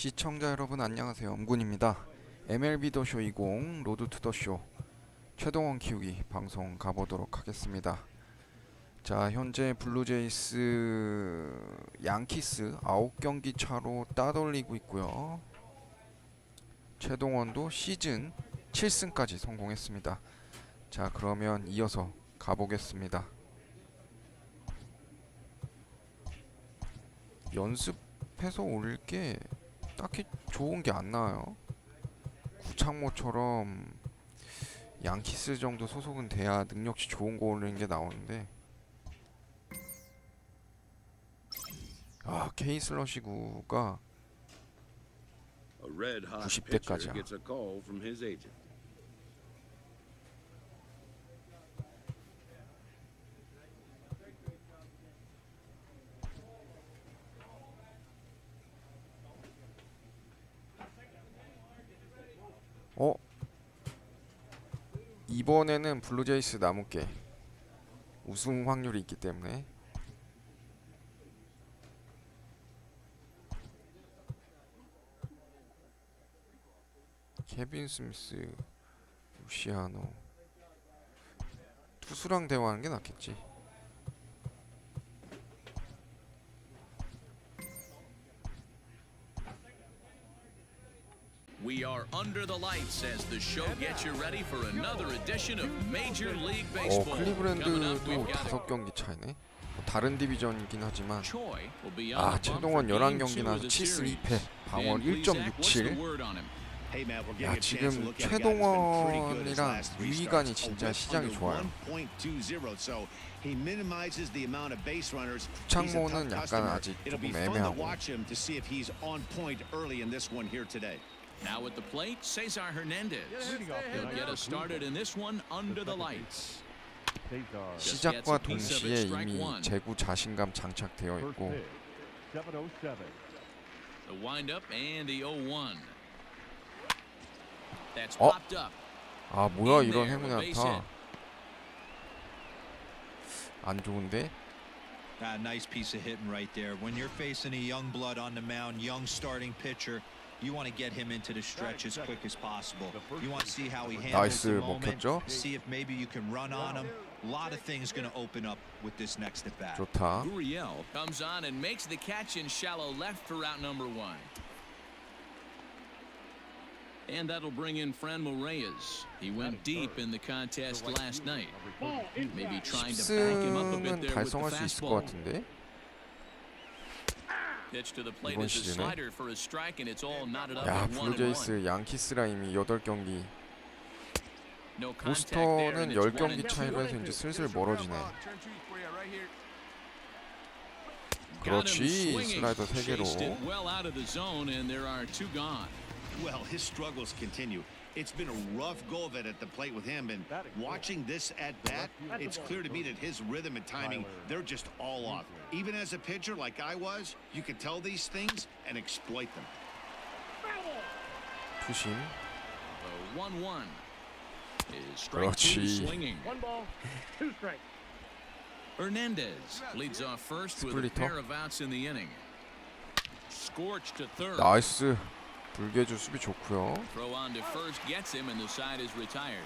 시청자 여러분 안녕하세요. 엄군입니다. MLB 더쇼 20 로드 투 더쇼 최동원 키우기 방송 가보도록 하겠습니다. 자, 현재 블루제이스 양키스 9경기 차로 따돌리고 있고요. 최동원도 시즌 7승까지 성공했습니다. 자, 그러면 이어서 가보겠습니다. 연습해서 올 게 딱히 좋은 게 안 나와요. 구창모처럼 양키스 정도 소속은 돼야 능력치 좋은 거 올리는 게 나오는데, K 슬러시구가 90대까지야. 이번에는 블루제이스 남을게. 우승 확률이 있기 때문에. 케빈 스미스, 루시아노. 투수랑 대화하는 게 낫겠지. We are under the lights as the show gets you ready for another edition of Major League Baseball. 클리브랜드도 5경기 차이네. 다른 디비전이긴 하지만 최동원 11경기 나서 7승 2패, 방어율 1.67. 야, 지금 최동원이랑 유희관이 진짜 시장이 좋아요. 구창모는 약간 아직 조금 애매하고. Now at the plate, Cesar Hernandez. He'll get us started in this one under the lights. 시작과 동시에 이미 제구 자신감 장착되어 있고. The windup and the 0-1. That's popped up. 뭐야 이런 행운이 나타. 안 좋은데? Nice piece of hitting right there. When you're facing a young blood on the mound, young starting pitcher, you want to get him into the stretch as quick as possible. You want to see how he handles the moment. See if maybe you can run on him. A lot of things going to open up with this next at bat. 좋다. Gurriel comes on and makes the catch in shallow left for out number 1. And that'll bring in Franmil Reyes. He went deep in the contest last night. Maybe trying to back him up a bit there with the 달성할 수 있을 것 fastball. 같은데. Pitch to the plate is a slider for a strike, and it's all knotted up 야, at 1-1. 블루제이스 양키스랑 이미 8경기. No contact there, 보스턴은 and it's 10경기 1-2. 차이로 해서 이제 슬슬 멀어지네. Got him 그렇지, swinging. 슬라이더 3개로. Chased it well out of the zone, and there are 2 gone. Well, his struggles continue. It's been a rough go of it at the plate with him, and watching this at bat, it's clear to me that his rhythm and timing, they're just all off. Even as a pitcher like I was, you could tell these things and exploit them. 투심. The 1-1 is strike 2 그렇지. swinging. 1-2 strike. Hernandez leads off first with a 스플리터. pair of outs in the inning. Scorched to third. 나이스. 불개주 수비 좋고요. Throw on to first gets him, and the side is retired.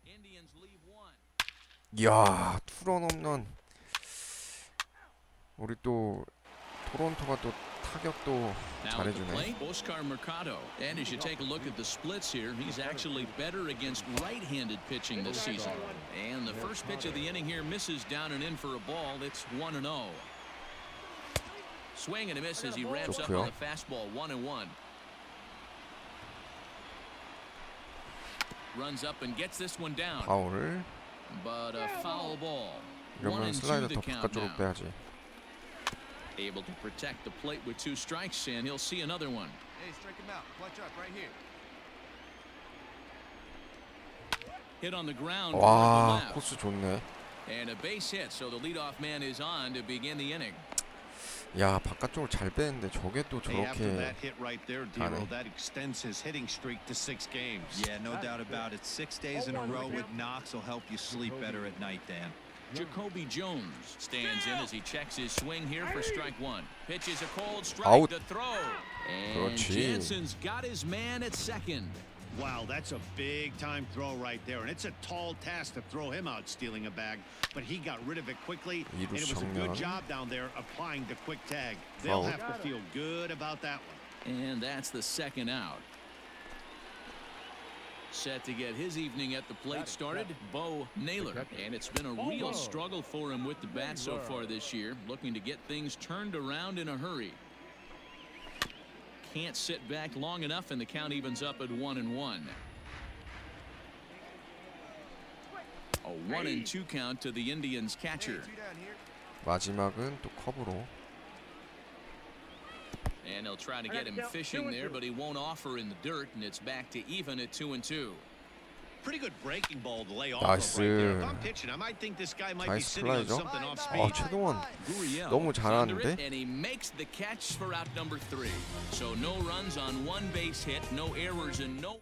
Indians leave 1. 이야, 투런 홈런. 우리 또 토론토가 또 타격도 Now at the 잘해주네. plate, Oscar Mercado. And as you take a look at the splits here, he's actually better against right-handed pitching this season. And the first pitch of the inning here misses down and in for a ball. It's 1-0. Swing and a miss as he ramps up on the fastball. 1-1. Runs up and gets this one down. 파울. But a foul ball. 이러면 1-2 슬라이더 the 더 count 바깥쪽으로 now. 빼야지. Able to protect the plate with 2 strikes, and he'll see another one. Hey, strike him out. Clutch up right here. Hit on the ground. 와, toward the left. 코스 좋네. And a base hit, so the leadoff man is on to begin the inning. 야, 바깥쪽으로 잘 빼는데 저게 또 Hey, after 저렇게 that hit right there, D-Roll, that extends his hitting streak to 6 games. Yeah, no doubt about it. 6 days in a row with knocks will help you sleep better at night, Dan. Jacoby Jones stands in as he checks his swing here for strike one. Pitches a cold strike Out. to throw. And 그렇지. Jansen's got his man at second. Wow, that's a big-time throw right there, and it's a tall task to throw him out stealing a bag, but he got rid of it quickly, and it was a good job down there applying the quick tag. They'll have to feel good about that one. And that's the second out. Set to get his evening at the plate started, Bo Naylor. And it's been a real struggle for him with the bat so far this year, looking to get things turned around in a hurry. Can't sit back long enough, and the count evens up at 1-1. A 1-2 count to the Indians catcher. 마지막은 또 컵으로. And they'll try to get him fishing there, but he won't offer in the dirt, and it's back to even at 2-2. Pretty good breaking ball to lay off 나이스. of right there. If I'm pitching, I might think this guy might be 나이스 sitting on 플라이죠. something off speed. 최동원 Gurriel 너무 is under 잘하는데. it, and he makes the catch for out number 3. So no runs on one base hit, no errors, and no.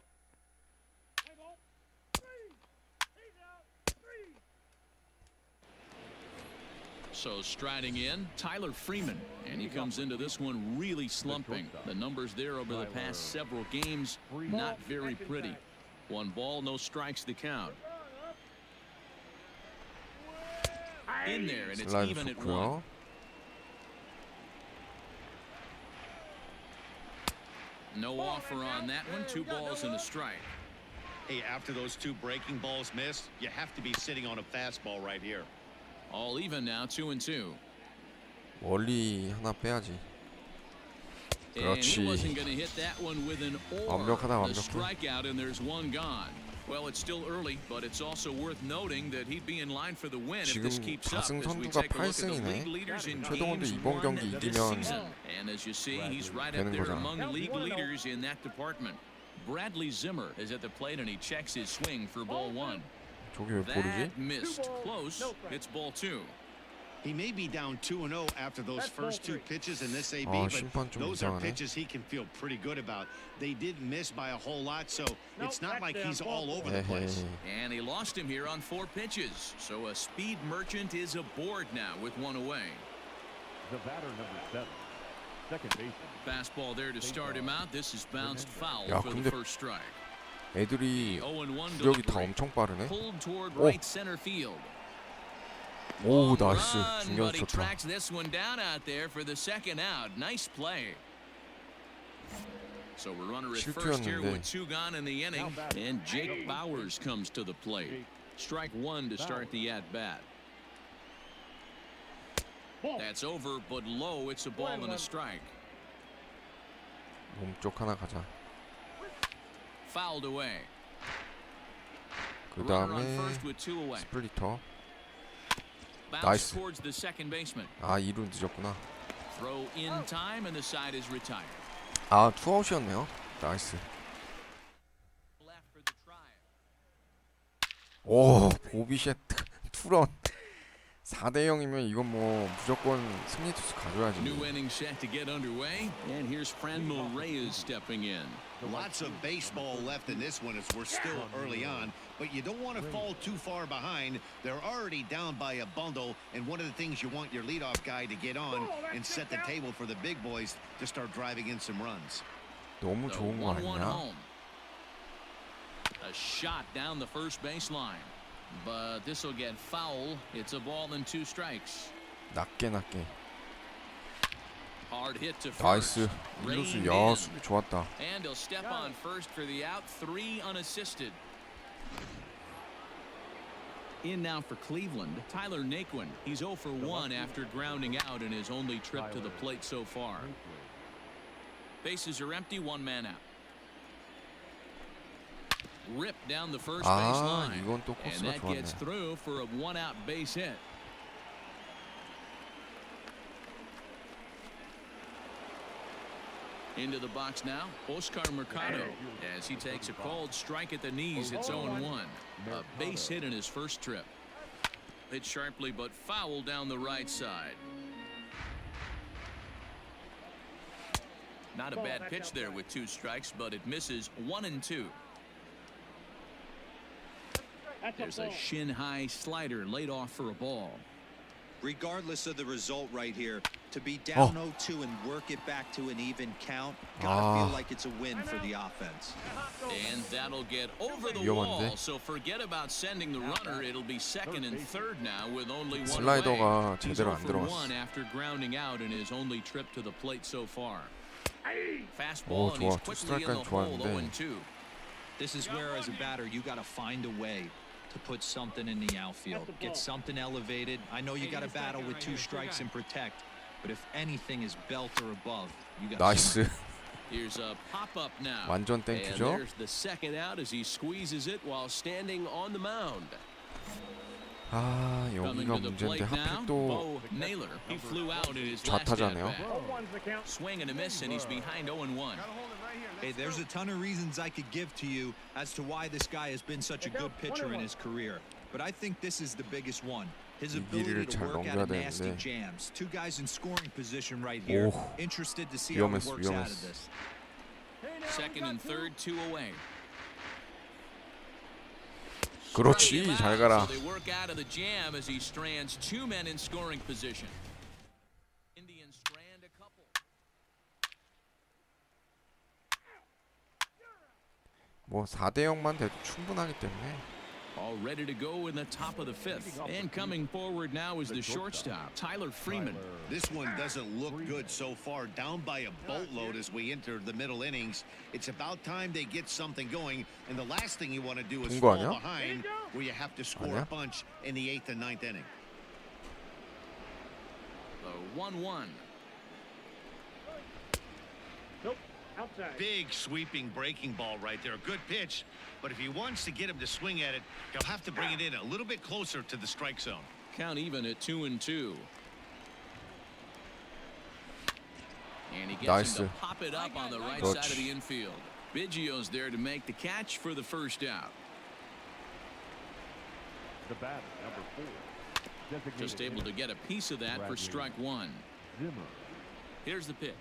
So striding in, Tyler Freeman, and he comes into this one really slumping. The numbers there over the past several games, not very pretty. 1 ball, no strikes to count. In there, and it's 슬라이드 even at 1. 좋고요. No offer on that one. 2 balls and a strike. Hey, after those 2 breaking balls missed, you have to be sitting on a fastball right here. All even now, 2-2. 멀리 하나 빼야지. And he 그렇지. wasn't going to hit that one with an or. 완벽하다, The 완벽해. strikeout, and there's 1 gone. Well, it's still early, but it's also worth noting that he'd be in line for the win if this 지금 keeps up. 다승 As we 선두가 take a look at the 8승이네. league leaders in 최동원도 games 이번 won 경기 this 이기면 season. And as you see, he's right up 되는 there 거잖아. among league leaders in that department. Bradley Zimmer is at the plate, and he checks his swing for ball 1. 저기 왜 볼이지? That missed close. It's ball 2. He may be down 2-0 after those first 2 pitches in this AB, 심판 but 좀 those are 이상하네. pitches he can feel pretty good about. They did miss by a whole lot, so it's not like he's all over the place. 에헤이. And he lost him here on 4 pitches. So a speed merchant is aboard now with 1 away. The batter number 7, second baseman. Fastball there to start him out. This is bounced foul 야, for the 근데 first strike. 애들이 0-1 구력이 다 delivery. 엄청 빠르네. Pulled toward 오. right center field. 오, Long 나이스. run, 중견수 but he 쳤다. tracks this one down out there for the second out. Nice play. So we're runner at first here 실투였는데. with 2 gone in the inning, and Jake Bowers comes to the plate. Strike 1 to start the at bat. That's over, but low. It's a ball and a strike. 몸쪽 하나 가자. Fouled away. 그 Runner on 다음에 first with 2 away. 스플리터. Bounce 나이스. towards the second baseman. 아, 2루 늦었구나. Throw in time, and the side is retired. 아, 투아웃이었네요. 나이스. Left for the try. 오, 보비쉣 투런. 4대 0이면 이건 뭐 무조건 승리 투수 가져야지. New inning set to get underway, and here's Franmil Reyes stepping in. Lots of baseball left in this one as we're still early on, but you don't want to fall too far behind. They're already down by a bundle, and one of the things you want your leadoff guy to get on and set the table for the big boys to start driving in some runs. 너무 The 좋은 거 1-1 아니야? home. A shot down the first baseline, but this will get foul. It's a ball and 2 strikes. 낮게 낮게. Hard hit to first. 나이스. 이루수 Reined 야, in. 수비 좋았다. And he'll step on first for the out. 3 unassisted. In now for Cleveland, Tyler Naquin. He's 0 for 1 after grounding out in his only trip to the plate so far. Bases are empty, 1 man out. Ripped down the first 아, baseline. 이건 또 And 코스가 that gets 좋았네. through for a 1-out base hit. Into the box now, Oscar Mercado, as he takes a called strike at the knees. It's 0-1. A base hit in his first trip. Hit sharply, but foul down the right side. Not a bad pitch there with 2 strikes, but it misses 1-2. There's a shin-high slider laid off for a ball. Regardless of the result right here, to be down 0-2 and work it back to an even count, gotta feel like it's a win for the offense. And that'll get over the 위험한데? wall. So forget about sending the runner. It'll be second and third now with only one 슬라이더가 away. 제대로 안 He's 0 for 들어갔어. 1 after grounding out in his only trip to the plate so far. 오, Fastball and 좋아. he's quickly in the 투스트라이크는 hole. 좋았는데 0-2. This is where, as a batter, you got to find a way to put something in the outfield. Get something elevated. I know you got to battle with 2 strikes and protect, but if anything is belt or above, you got 나이스. Here's a pop-up now. 완전 And 땡큐죠? there's the second out as he squeezes it while standing on the mound. 아, Coming 여기가 to the 문제인데 plate now, 하필 또 Bo Naylor. He flew out in his last 좌타자네요. at-bat. Swing and a miss, and he's behind 0-1. Gotta hold it right here. Hey, there's a ton of reasons I could give to you as to why this guy has been such a good pitcher in his career. But I think this is the biggest one. His ability to work out of nasty jams. 2 guys in scoring position right here. 오, Interested to see how he 위험했어, works out 위험했어. of this. Second and third, 2 away. 그렇지, 잘 가라. So they work out of the jam as he strands 2 men in scoring position. Indians strand a couple. 뭐 4대 0만 돼도 충분하기 때문에. All ready to go in the top of the 5th. And coming forward now is the shortstop, Tyler Freeman. This one doesn't look good so far. Down by a boatload as we enter the middle innings. It's about time they get something going. And the last thing you want to do is 본 거 fall 아니야? behind where you have to score 아니야? a bunch in the 8th and 9th inning. The 1-1. Big sweeping breaking ball right there. Good pitch. But if he wants to get him to swing at it, he'll have to bring it in a little bit closer to the strike zone. Count even at 2-2. And he gets him to pop it up on the right side of the infield. Biggio's there to make the catch for the first out. The batter, number 4. Just able to get a piece of that for strike 1. Here's the pitch.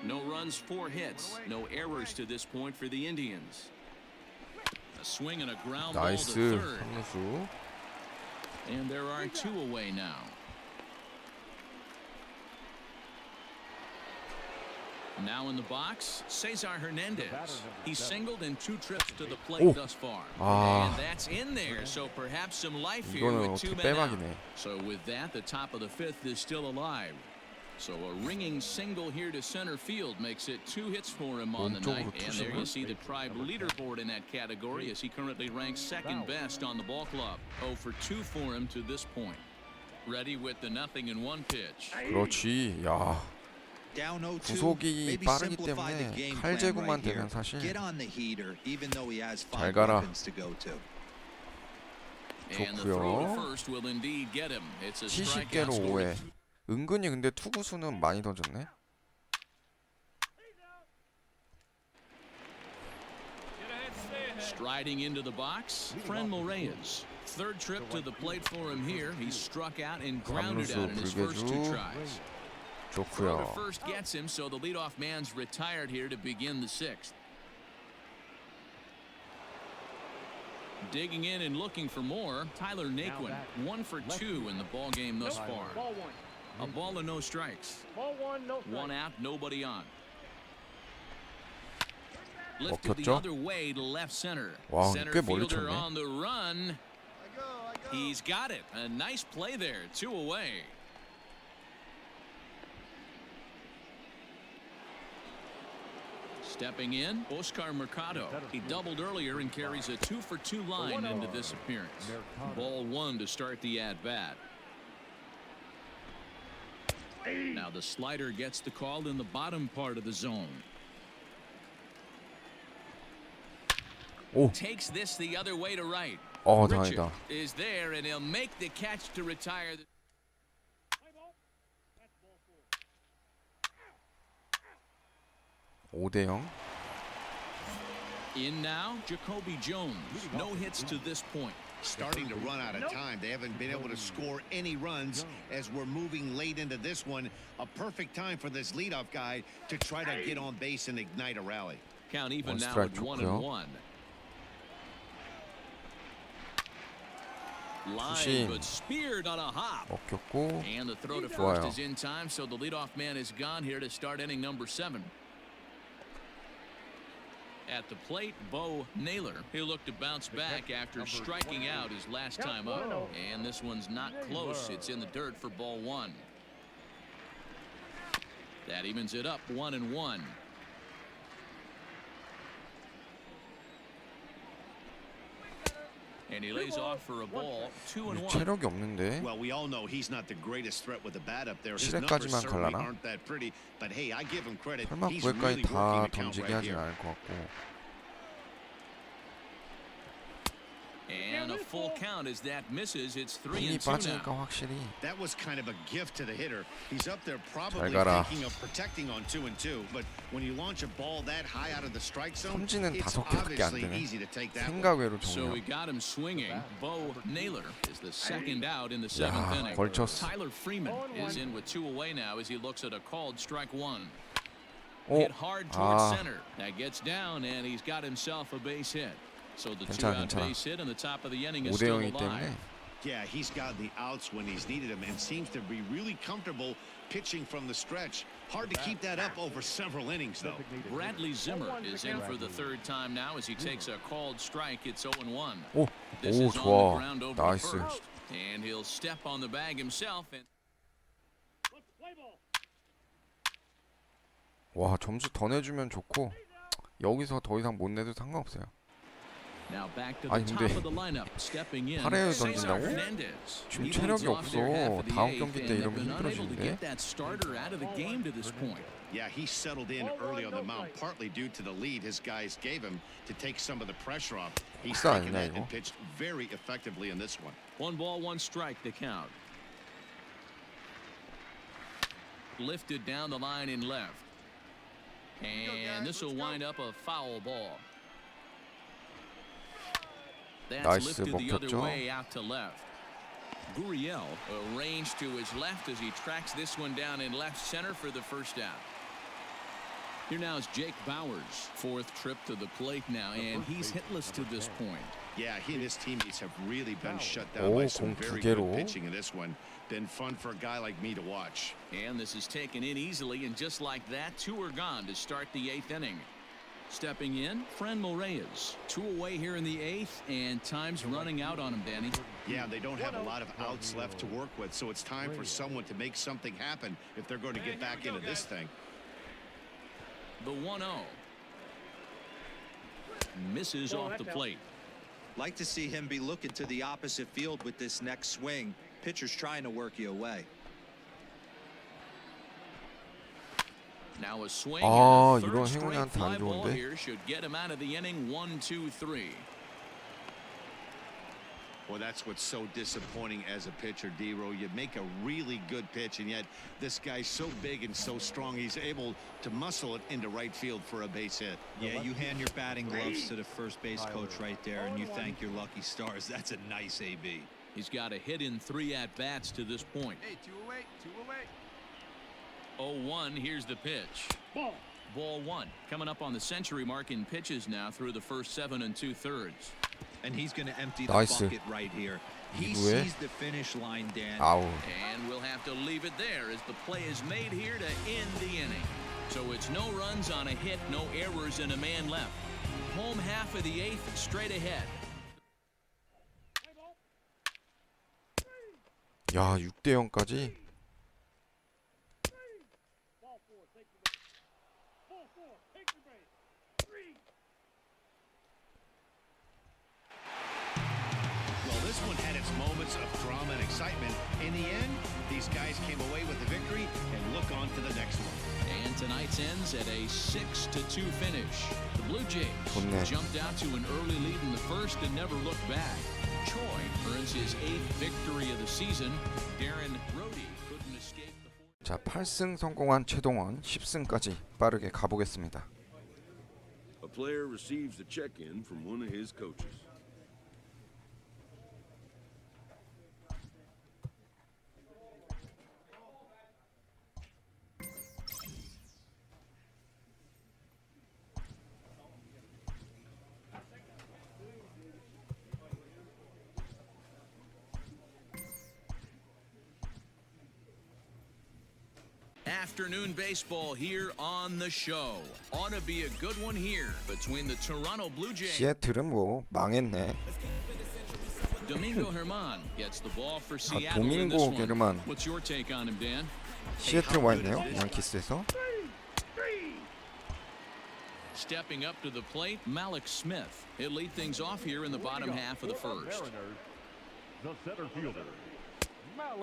No runs, 4 hits. No errors to this point for the Indians. A swing and a ground ball to 나이스. third. 삼루수. And there are 2 away now. Now in the box, Cesar Hernandez. He's singled in 2 trips to the plate thus far. 아. And that's in there, so perhaps some life here 이거는 with 2 어떻게 men out. 빼박이네. So with that, the top of the 5th is still alive. So a ringing single here to center field makes it 2 hits for him on the night. And there you see the tribe leaderboard in that category as he currently ranks 2nd best on the ball club. 0 for 2 for him to this point. Ready with the 0-1 pitch. 그렇지. 야. Down 0-2, 구속이 maybe 빠르기 simplify the 때문에 game plan 칼제구만 right here. 되면 사실 Get on the heater, even though he has 잘 5 가라. weapons to go to. And the throw to 좋고요. first will indeed get him. It's a strikeout 70개로 score. 5회. 은근히 근데 투구수는 많이 던졌네. Striding into the box, Franmil Reyes. 3rd trip to the plate for him here. He's struck out and grounded out in his first 2 tries. Throw to 좋고요. first gets him, so the leadoff man's retired here to begin the 6th. Digging in and looking for more, Tyler Naquin, 1 for 2 in the ball game thus far. A ball and no strikes. 1 out, nobody on. Lifted the 먹혔죠? other way to left center. 와, Center 꽤 멀리 fielder 쳤네. on the run. He's got it. A nice play there. 2 away. Stepping in, Oscar Mercado. He doubled earlier and carries a 2 for 2 line into this appearance. Ball 1 to start the at-bat. Now the slider gets the call in the bottom part of the zone. 오. Takes this the other way to right. 다행이다. Richard is there and he'll make the catch to retire. 5대0. In now, Jacoby Jones. No hits to this point. starting to run out of time. They haven't been able to score any runs as we're moving late into this one. A perfect time for this leadoff guy to try to get on base and ignite a rally. Count even now strike at 1-1. Line, but speared on a hop. 먹혔고. And the throw to 좋아요. first is in time, so the leadoff man is gone here to start inning number 7. At the plate, Bo Naylor. He looked to bounce back after striking out his last time up. And this one's not close. It's in the dirt for ball 1. That evens it up 1-1. And he lays off for a ball. 2-1. 체력이 없는데. Well, we all know he's not the greatest threat with the bat up there. His 시대까지만 numbers certainly 갈라나? aren't that pretty, but hey, I give him credit. 설마 He's 9회까지 really 다 working the count 던지게 right 하진 here. 않을 것 같고. And a full count as that misses. It's 힘이 3-2 now. 빠지니까 확실히. That was kind of a gift to the hitter. He's up there probably 가라. thinking of protecting on 2-2, but when you launch a ball that high out of the strike zone, 삼진은 it's 5개밖에 안 obviously 되네. easy to take that one. 생각 외로 So we 정리하고. got him swinging. Bo Naylor is the second out in the 7th 야, inning. 걸쳤어. Tyler Freeman is in with 2 away now as he looks at a called strike 1. 오, Hit hard towards 아, center. That gets down and he's got himself a base hit. So the 괜찮아, 2-out 괜찮아. base hit and the top of the inning is 5대 still 0이기 alive. 때문에. Yeah, he's got the outs when he's needed them and seems to be really comfortable pitching from the stretch. Hard to keep that up over several innings, though. Bradley Zimmer is in for the 3rd time now as he takes a called strike. It's 0-1. 오, This 오 is on the 좋아. ground over the 나이스. first. And he'll step on the bag himself. And 와, 점수 더 내주면 좋고 여기서 더 이상 못 내도 상관없어요. now back to the 아니, top 근데 of the lineup. Stepping in. 8회에 Cesar 던진다고? Hernandez. 지금 He 체력이 leads off their half 없어. of the 다음 8th 경기 때 and 이러면 have been unable to 힘들어지는데. get that starter out of the game to this point. Yeah, he settled in early on the mound, partly due to the lead his guys gave him to take some of the pressure off. He's 박사 taken 아니냐, that and 이거? pitched very effectively in this one. 1-1 strike the count. Lifted down the line in left. And this will wind up a foul ball. That's 나이스, lifted the other 먹혔죠? way out to left. Gurriel arranged to his left as he tracks this one down in left center for the first out. Here now is Jake Bowers, 4th trip to the plate now, and he's hitless to this point. Yeah, he and his teammates have really been shut down by some 공 very 두 개로. good pitching in this one. Been fun for a guy like me to watch. And this is taken in easily, and just like that, 2 are gone to start the 8th inning. Stepping in, Franmil Reyes. 2 away here in the 8th, and time's running out on him, Danny. Yeah, they don't have a lot of outs left to work with, so it's time for someone to make something happen if they're going to get back into this thing. The 1-0. Misses off the plate. Like to see him be looking to the opposite field with this next swing. Pitcher's trying to work you away. Now a swing. 아, and a 이건 third straight 행운이한테 fly 안 ball 좋은데? here should get him out of the inning. 1-2-3. Well, that's what's so disappointing as a pitcher, D-Row. You make a really good pitch, and yet this guy's so big and so strong, he's able to muscle it into right field for a base hit. Yeah, you hand your batting gloves to the first base coach right there, and you thank your lucky stars. That's a nice AB. He's got a hit in 3 at-bats to this point. Hey, 2 away, 2 away. 0-1, here's the pitch. Ball 1. Coming up on the century mark in pitches now through the first 7 2/3. And he's going to empty the 나이스. bucket right here. He 이후에 sees the finish line, Dan. 아우. And we'll have to leave it there as the play is made here to end the inning. So it's no runs on a hit, no errors, and a man left. Home half of the 8th, straight ahead. 야, 6대 0까지. Well, this one had its moments of drama and excitement. In the end, these guys came away with the victory and look on to the next one. And tonight's ends at a 6-2 finish. The Blue Jays 좋네. jumped out to an early lead in the first and never looked back. Choi earns his 8th victory of the season. Darren Rtts couldn't escape the 자, 8승 성공한 최동원 10승까지 빠르게 가보겠습니다. A player receives a check-in from one of his coaches. Afternoon baseball here on the show. Ought to be a good one here between the Toronto Blue Jays. 시애틀은 뭐 망했네. Domingo Germán gets the ball for 아, Seattle in this 도밍고 one. 게르만 What's your take on him, Dan? 시애틀 와 있네요. 양키스에서. Stepping up to the plate, Malik Smith. He'll lead things off here in the bottom half of the first. The center fielder.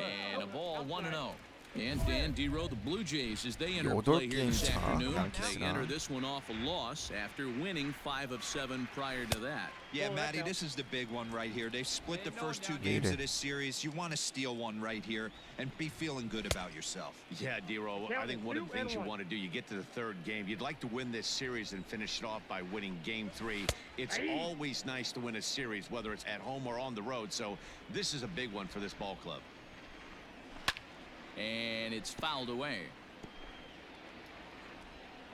And a ball 1-0. And Dan Dero, the Blue Jays, as they enter play here 8게임 this 차 afternoon, they enter 양키스랑. this one off a loss after winning 5 of 7 prior to that. Yeah, Matty, this is the big one right here. They've split the first 2 games of this series. You want to steal one right here and be feeling good about yourself. Yeah, Dero, I think one of the things you want to do, you get to the 3rd game, you'd like to win this series and finish it off by winning game 3. It's always nice to win a series, whether it's at home or on the road, so this is a big one for this ball club. And it's fouled away.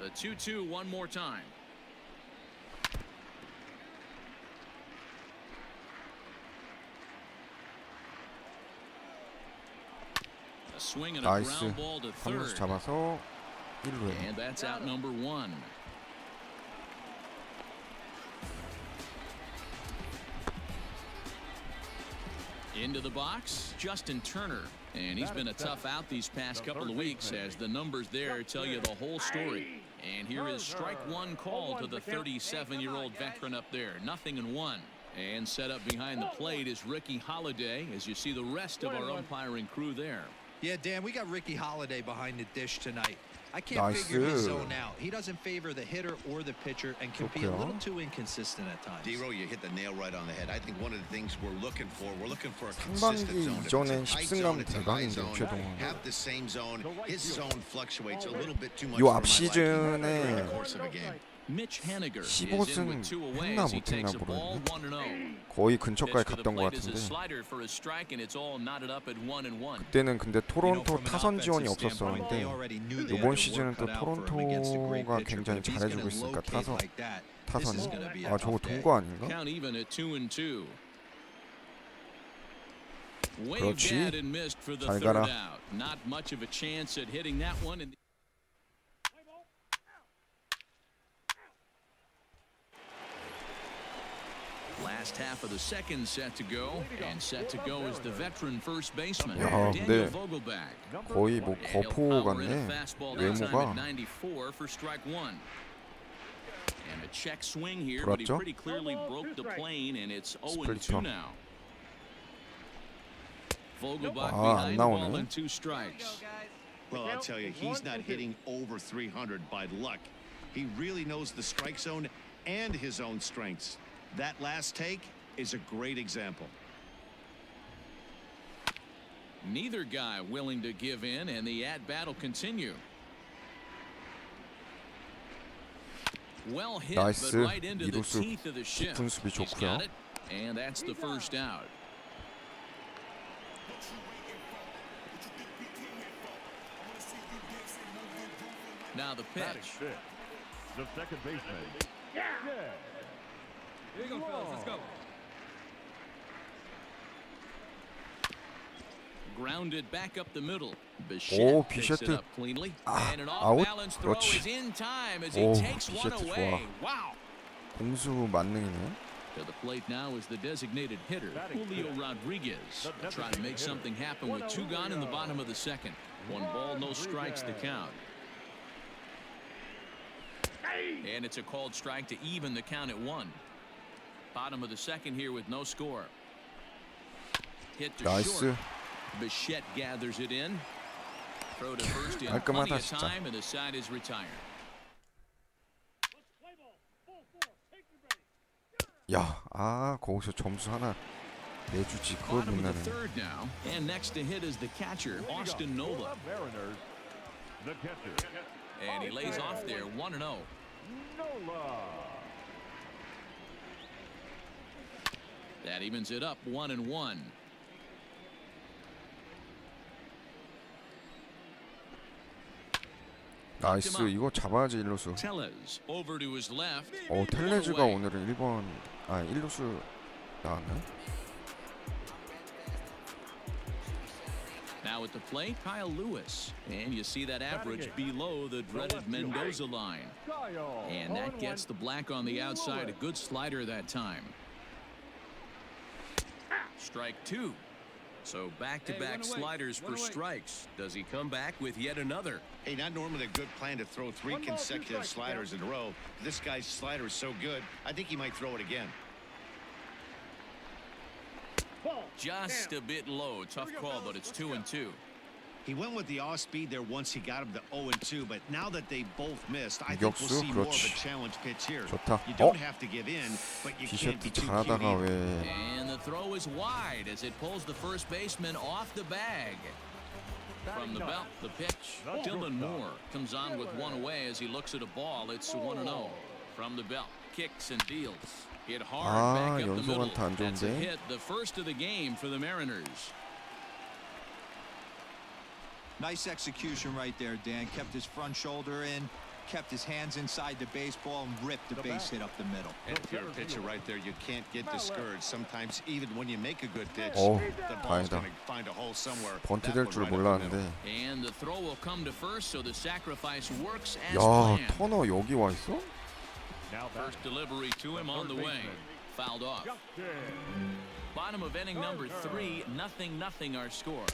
The 2-2 one more time. A swing and a 나이스. ground ball to 3루수 3rd. 잡아서 1루에. And that's out number 1. Into the box, Justin Turner. And he's been a tough out these past couple of weeks as the numbers there tell you the whole story. And here is strike 1 call to the 37-year-old veteran up there. 0-1. And set up behind the plate is Ricky Holiday as you see the rest of our umpiring crew there. Yeah, Dan, we got Ricky Holiday behind the dish tonight. I can't figure his zone out. He doesn't favor the hitter or the pitcher and can be a little too inconsistent at times. Dero, you hit the nail right on the head. I think one of the things we're looking for a consistent 상반기 zone. 이전엔 If it's a tight 10승 zone, 가면 it's a high 대박인데 zone. 최동원. Have the same zone. His zone fluctuates a little bit too much 요 for my 앞 liking 시즌에 during the course of a game. Mitch Henniger is 15승 in with 2 away 했나 as he 못했나 takes a ball 모르겠네. 1-0. 거의 근처까지 Pitch to the 갔던 것 plate is a 같은데. slider for a strike and it's all knotted up at 1-1. 그때는 근데 토론토 타선 지원이 없었었는데 이번 시즌은 또 토론토가 굉장히 잘해주고 있으니까 타선에. 아 저거 동거 아닌가? Count even at 2-2. 그렇지. Waved at and missed for the 잘 third 가라. out. Not much of a chance at hitting that one. Last half of the second set to go, and set to go is the veteran first baseman, 야, Daniel 근데 Vogelback. 거의 뭐 And he'll 거포 power in a 같네. fastball that time 외모가. at 94 for strike 1. And a check swing here, but he 돌았죠? pretty clearly broke the plane, and it's 0-2 스플리터. now. Vogelback 아, 안 behind the ball 나오네. and 2 strikes. Well, I'll tell you, he's not hitting over 300 by luck. He really knows the strike zone and his own strengths. That last take is a great example. Neither guy willing to give in, and the at-bat will continue. Well hit, but 나이스. right into the 이루수 teeth of the shift. 깊은 수비 He's 좋고요. got it, and that's the first out. Now the Batting pitch. 6th, the second baseman. Yeah. Here you go, fellas. Let's go. Grounded back up the middle. 오, Bichette picks it 비셰트. up cleanly. 아, And an 아웃. off-balance throw 그렇지. is in time as he 오, takes one 비셰트 away. 좋아. Wow. 공수 만능이네. To the plate now is the designated hitter, Julio Rodriguez. Trying to make something happen with 2 gone in the bottom of the second. 1 ball, no strikes to count. And it's a called strike to even the count at 1. Bottom of the second here with no score. Hit to 나이스. short. Bichette gathers it in. Throw to first in plenty 깔끔하다, of 진짜. time, and the side is retired. 야, 아 거기서 점수 하나 내주지 그걸 Bottom 못 of the 나네. 3rd now, and next to hit is the catcher, Austin Nola. Mariners, the catcher. And he lays off there 1-0. Nola. That evens it up 1-1. 나이스. 이거 잡아야지 1루수. Tellez over to his left. 텔레즈가 오늘은 1번 1루수 나왔네. Now at the plate, Kyle Lewis. And you see that average below the dreaded Mendoza line. And that gets the black on the outside. A good slider that time. Strike two. So back-to-back sliders for strikes. Does he come back with yet another? Hey, not normally a good plan to throw 3 consecutive sliders in a row. This guy's slider is so good, I think he might throw it again. Just a bit low. Tough call, but it's 2-2. He went with the off-speed there once he got him to 0-2, but now that they both missed, I think we'll see more of a challenge pitch here. 좋다. You don't have to give in, but you can't be 비셔트 too 잘하다가 cute either. 왜 And the throw is wide as it pulls the first baseman off the bag. From the belt, the pitch. Dylan Moore comes on with one away as he looks at a ball. It's 1-0. From the belt, kicks and deals. Hit hard back up the middle. 연속 안타 안 That's a 좋은데. hit, the first of the game for the Mariners. Nice execution right there, Dan. Kept his front shoulder in, kept his hands inside the baseball, and ripped the base hit up the middle. And if you're a pitcher right there, you can't get discouraged. Sometimes even when you make a good pitch, 오, the ball's 다행이다. going to find a hole somewhere. 번트 That 될 one 줄 right up the middle. 몰랐는데. And the throw will come to first, so the sacrifice works as 야, planned. 터너 여기 와 있어? First delivery to him on the way. Fouled off. Bottom of inning number 3, 0-0 our score.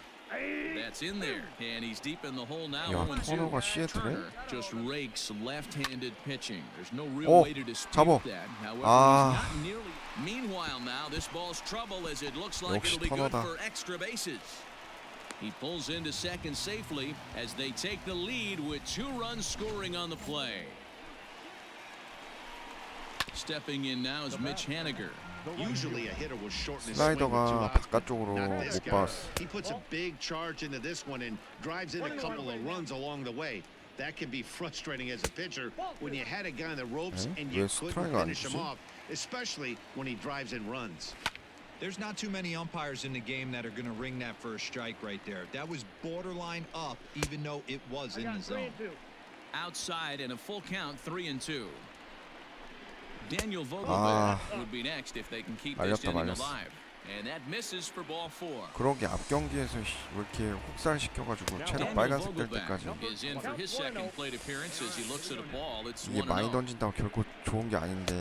That's in there, and he's deep in the hole now. 야, 0-2. 터너가 시애틀에? Turner just rakes left-handed pitching. There's no real 오, way to dispute 잡어. that. However, 아. he's not nearly. Meanwhile, now this ball's trouble as it looks like 역시 it'll be good 터너다. for extra bases. He pulls into second safely as they take the lead with 2 runs scoring on the play. Stepping in now is Mitch Henniger. Usually a hitter will shorten his swing with 2 슬라이더가 outs. 바깥쪽으로 Not this 못 guy. 봤어. He puts a big charge into this one and drives in a couple of runs along the way. That can be frustrating as a pitcher when you had a guy on the ropes and you 왜 couldn't 스트라이크 안 finish him 주지? off, especially when he drives in runs. There's not too many umpires in the game that are going to ring that first strike right there. That was borderline up, even though it was in the zone. Outside and a full count, 3-2. Daniel Vogelbach would be next if they can keep this inning alive. And that misses for ball 4. 그러게 앞 경기에서 왜 이렇게 혹살시켜가지고 체력 빨간색 될 때까지 is in for his second plate appearance as he looks at a ball. It's 이게 많이 1-0. 던진다고 결코 좋은 게 아닌데.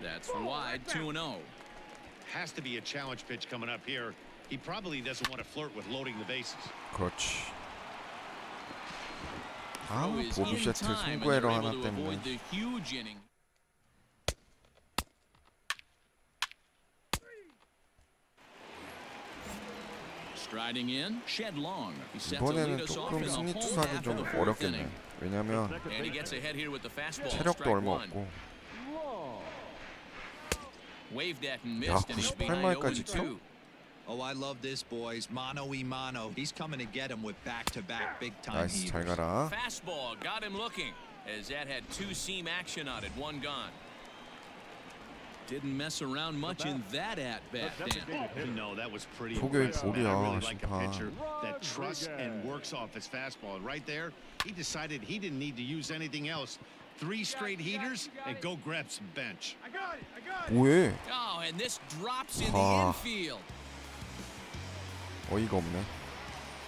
That's wide, 2-0. Has to be a challenge pitch coming up here. He probably doesn't want to flirt with loading the bases. 그렇지. 아, Throw is 보기 in 셔틀 time, and 승부에러 they're 하나 able to 때문에. avoid the huge inning. Striding in, Shed Long. He's set to lead 이번에는 us off in 조금 the 승리 home 투수하기 half of 좀 the fourth 어렵겠네. inning. 왜냐면 And he gets ahead here with the fastball. 체력도 Strike 얼마 one. 없고. Waved at and 야, missed, and he's behind 98마일까지 0-2. Oh, I love this, boys. Mano y mano. He's coming to get him with back-to-back big-time 나이스, 잘 heaters. 가라. Fastball got him looking as that had 2-seam action on it, 1 gone. Didn't mess around much in that at-bat, Dan. No, that was pretty 소교의 impressive. 볼이야, Man, I really like a 심판. pitcher that trusts and works off his fastball. And right there, he decided he didn't need to use anything else. 3 straight heaters and go grab some bench. 뭐해? Oh, and this drops in the 아. infield. 어이가 없네.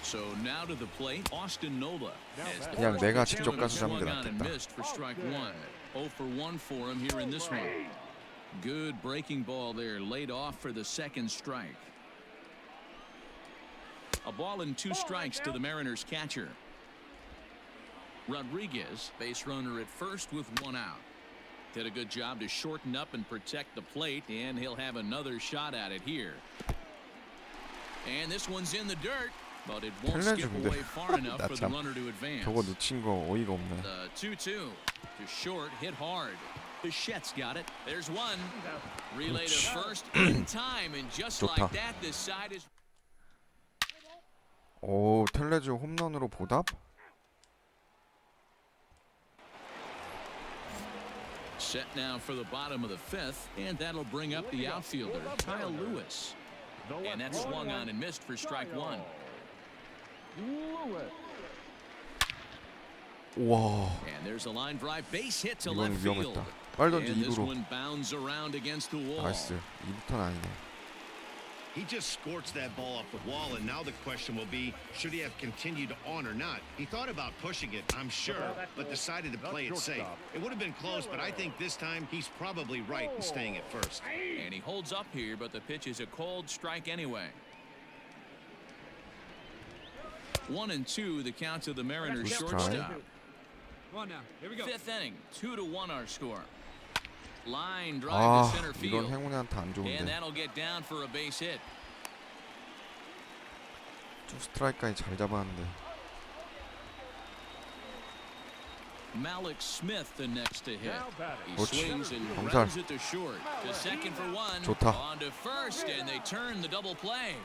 So now to the plate, Austin Nola. As the 그냥 first 내가 pitch 직접 was 가서 잡는 게 swung on and 낫겠다. missed for strike 1. 0 for 1 for him here in this one. Good breaking ball there, laid off for the second strike. A ball and 2 strikes to the Mariners catcher. Rodriguez, base runner at first with 1 out. Did a good job to shorten up and protect the plate, and he'll have another shot at it here. And this one's in the dirt, but it won't skip 텔레주인데. away far enough 나 for the 참 runner to advance. 저거 놓친 거 어이가 없네. The 2-2 to short, hit hard. Bichette's got it. There's one. Relay to first in time, and just 좋다. like that, this side is. 오, 텔레즈 홈런으로 보답? Set now for the bottom of the 5th, and that'll bring up the outfielder, Kyle Lewis. And that's swung on and missed for strike 1. 와, And there's a line drive base hit to 이건 left field. 위험했다. 빨리 던지 And this 2루로. one bounds around against the wall. 나이스. 2부터는 아니네. He just scorched that ball off the wall, and now the question will be, should he have continued on or not? He thought about pushing it, I'm sure, but decided to play it safe. It would have been close, but I think this time he's probably right in staying at first. And he holds up here, but the pitch is a cold strike anyway. 1-2, the count to the Mariners shortstop. Come on now. Here we go. Fifth inning, 2-1 our score. Line drive 아, to center 이건 field. 행운한테 안 And 좋은데. that'll get down for a base hit. 좀 스트라이크까지 잘 잡았는데. Malik Smith the next to hit. He 그렇지. swings and 경찰. grounds it to short. To second for one. 좋다. On to first, and they turn the double play.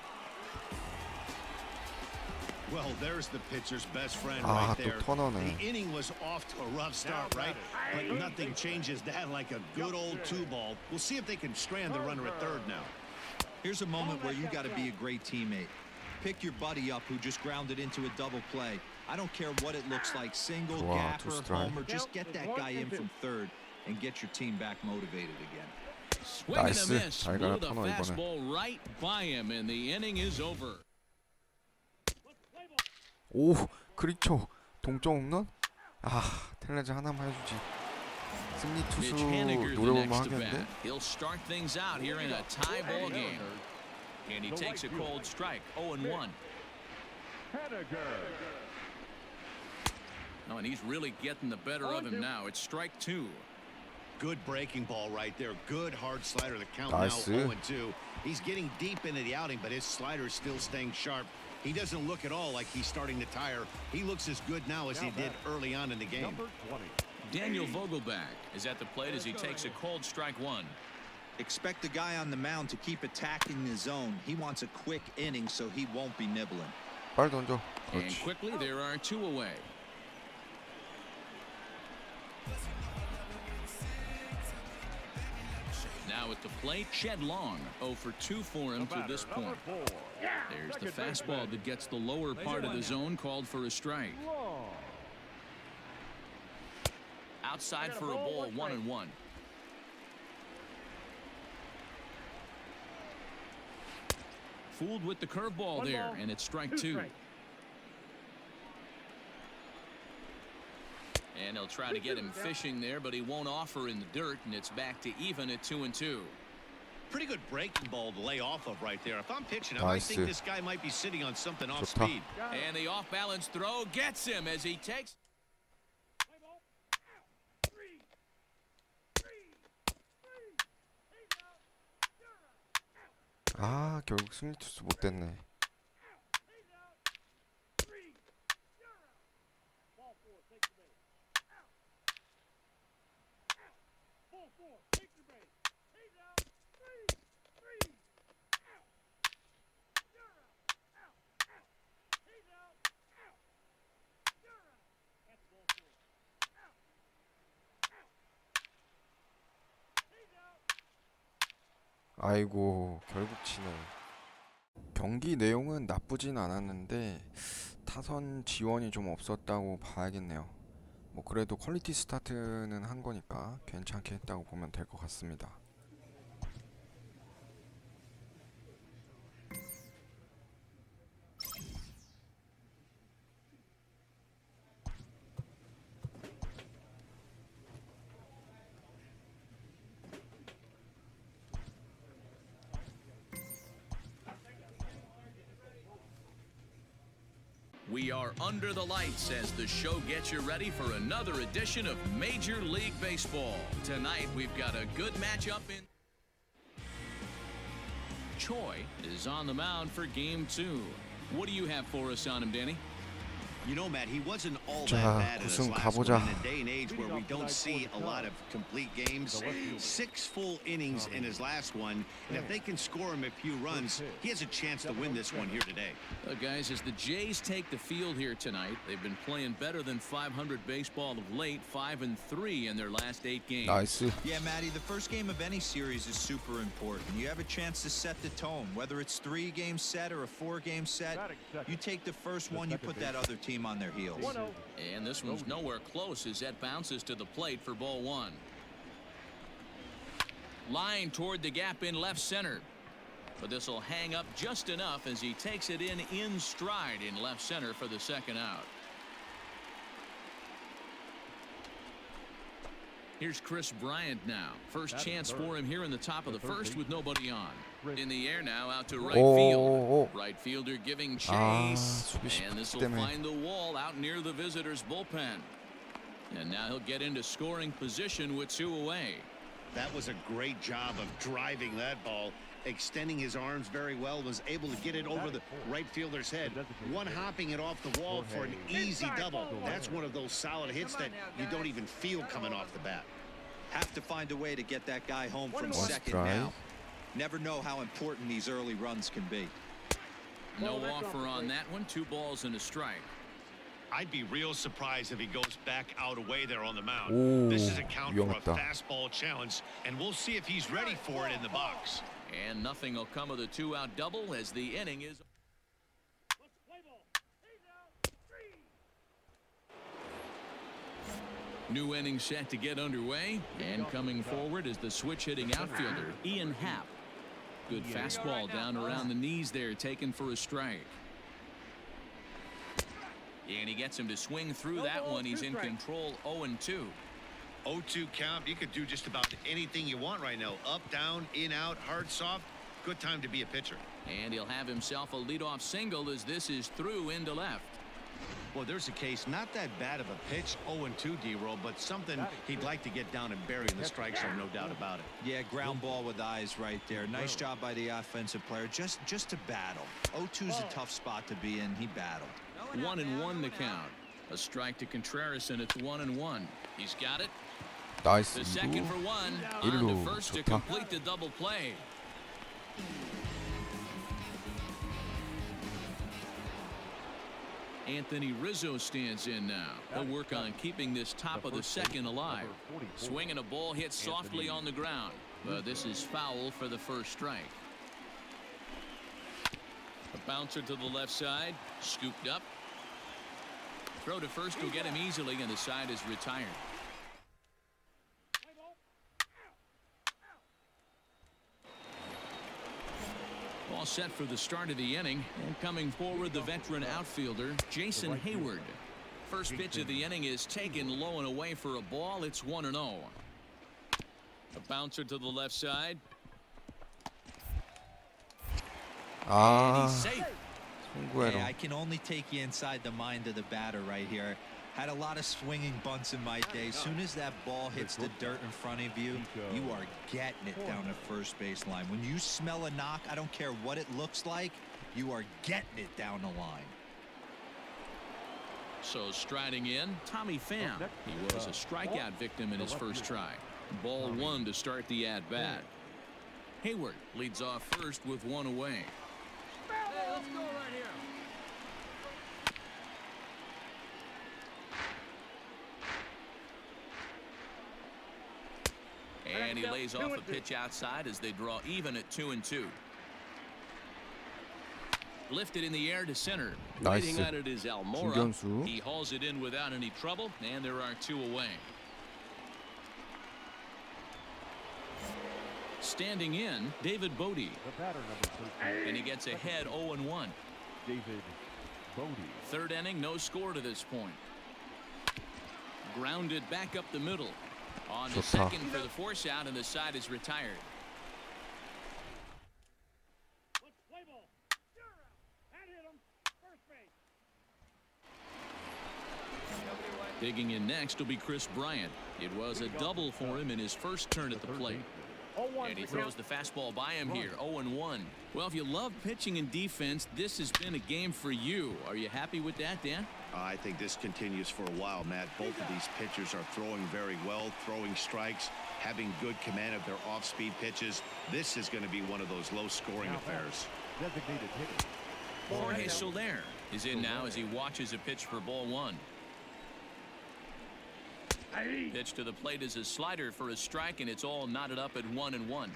Well, there's the pitcher's best friend 아, right 또 there. 터너네. The inning was off to a rough start, right? But nothing changes that like a good old two-ball. We'll see if they can strand the runner at third now. Here's a moment where you got to be a great teammate. Pick your buddy up who just grounded into a double play. I don't care what it looks like, single, Wow, two gapper, strike. homer. Just get that guy in from third and get your team back motivated again. Swing and a 나이스. miss. 잘 Blew 가라, the 터너 이번에. fastball right by him, and the inning is over. 오, 크리처 동점 홈런? 아, 텔레즈 하나만 해주지. 승리 투수 Mitch Henniger the 노려보면 next to 하겠는데? bat. He'll start things out here in a tie ball game. And he takes a cold strike, 0-1. Oh, and he's really getting the better of him now. It's strike two. Good breaking ball right there. Good hard slider. The count 나이스. now 0-2. He's getting deep into the outing, but his slider is still staying sharp. He doesn't look at all like he's starting to tire. He looks as good now as he did early on in the game. Daniel Vogelback is at the plate as he takes a cold strike one. Expect the guy on the mound to keep attacking the zone. He wants a quick inning so he won't be nibbling. 빨리 던져. And 그렇지. quickly there are two away. Now at the plate, Shed Long, 0 for 2 for him to this point. There's the fastball that gets the lower part of the zone, called for a strike. Outside for a ball, 1-1. Fooled with the curveball there, and it's strike two. And he'll try to get him fishing there, but he won't offer in the dirt, and it's back to even at 2-2. Pretty good breaking ball to lay off of right there. If I'm pitching him, I 나이스. think this guy might be sitting on something off 좋다. speed. And the off-balance throw gets him as he takes. 아, 결국 승리 투수 못 됐네. 아이고, 결국 치네. 경기 내용은 나쁘진 않았는데 타선 지원이 좀 없었다고 봐야겠네요. 뭐 그래도 퀄리티 스타트는 한 거니까 괜찮게 했다고 보면 될 것 같습니다. We are under the lights as the show gets you ready for another edition of Major League Baseball. Tonight we've got a good matchup in. Choi is on the mound for game 2. What do you have for us on him, Danny? You know, Matt, he wasn't all 자, that bad in his 우승 last one. 가보자. In a day and age where we don't see a lot of complete games, 6 full innings in his last one, and if they can score him a few runs, he has a chance to win this one here today. Guys, as the Jays take the field here tonight, they've been playing better than 500 baseball of late, 5-3 in their last 8 games. 나이스. Yeah, Matty, the first game of any series is super important. You have a chance to set the tone, whether it's 3-game set or a 4-game set. You take the first one, you put that other team on their heels. And this one's nowhere close as that bounces to the plate for ball 1. Line toward the gap in left center. But this will hang up just enough as he takes it in stride in left center for the second out. Here's Chris Bryant now. First chance for him here in the top of the first with nobody on. In the air now out to right field. Right fielder giving chase. And this will find the wall out near the visitors' bullpen. And now he'll get into scoring position with 2 away. That was a great job of driving that ball, extending his arms very well, was able to get it over the right fielder's head, one hopping it off the wall for an easy double. That's one of those solid hits that you don't even feel coming off the bat. Have to find a way to get that guy home from second now. Never know how important these early runs can be. No offer on that one. 2 balls and a strike. I'd be real surprised if he goes back out away there on the mound. This is a count for a fastball challenge, and we'll see if he's ready for it in the box. And nothing will come of the 2-out double as the inning is. New inning set to get underway, and coming forward is the switch-hitting outfielder, Ian Happ. Good fastball down around the knees there, taken for a strike. And he gets him to swing through that one. He's in control, 0-2. 0-2 count. You could do just about anything you want right now. Up, down, in, out, hard, soft. Good time to be a pitcher. And he'll have himself a leadoff single as this is through into left. Well, there's a case, not that bad of a pitch, 0-2 D-roll, but something he'd like to get down and bury in the strike zone, no doubt about it. Yeah, ground ball with eyes right there. Nice job by the offensive player. Just to battle. 0-2's a tough spot to be in. He battled. 1-1 the count. A strike to Contreras, and it's 1-1. He's got it. 나이스. The second for one. 1루. On to first to complete the double play. Anthony Rizzo stands in now. He'll work on keeping this top of the second alive. Swinging a ball hit softly on the ground, but this is foul for the first strike. A bouncer to the left side, scooped up. Throw to first will get him easily, and the side is retired. All set for the start of the inning, and coming forward the veteran outfielder Jason Hayward. First pitch of the inning is taken low and away for a ball. It's 1-0. A bouncer to the left side. And he's safe. Hey, I can only take you inside the mind of the batter right here. Had a lot of swinging bunts in my day. As soon as that ball hits the dirt in front of you, you are getting it down the first base line. When you smell a knock, I don't care what it looks like, you are getting it down the line. So striding in, Tommy Pham. He was a strikeout victim in his first try. Ball 1 to start the at-bat. Hayward leads off first with 1 away. Hey, let's go right here. And he lays off a pitch outside as they draw even at 2-2. Lifted in the air to center. Waiting 나이스. at it is Almora. 중견수. He hauls it in without any trouble, and there are 2 away. Standing in, David Bodie. The batter, number 13. And he gets ahead 0-1. David Bodie. Third inning, no score to this point. Grounded back up the middle. On to 좋다. second for the force out, and the side is retired. Digging in next will be Chris Bryant. It was a double for him in his first turn at the plate. And he throws the fastball by him here, 0-1. Well, if you love pitching and defense, this has been a game for you. Are you happy with that, Dan? I think this continues for a while, Matt. Both of these pitchers are throwing very well, throwing strikes, having good command of their off-speed pitches. This is going to be one of those low-scoring affairs. Designated hitter. Jorge Soler is in now as he watches a pitch for ball 1. Pitch to the plate is a slider for a strike, and it's all knotted up at 1-1.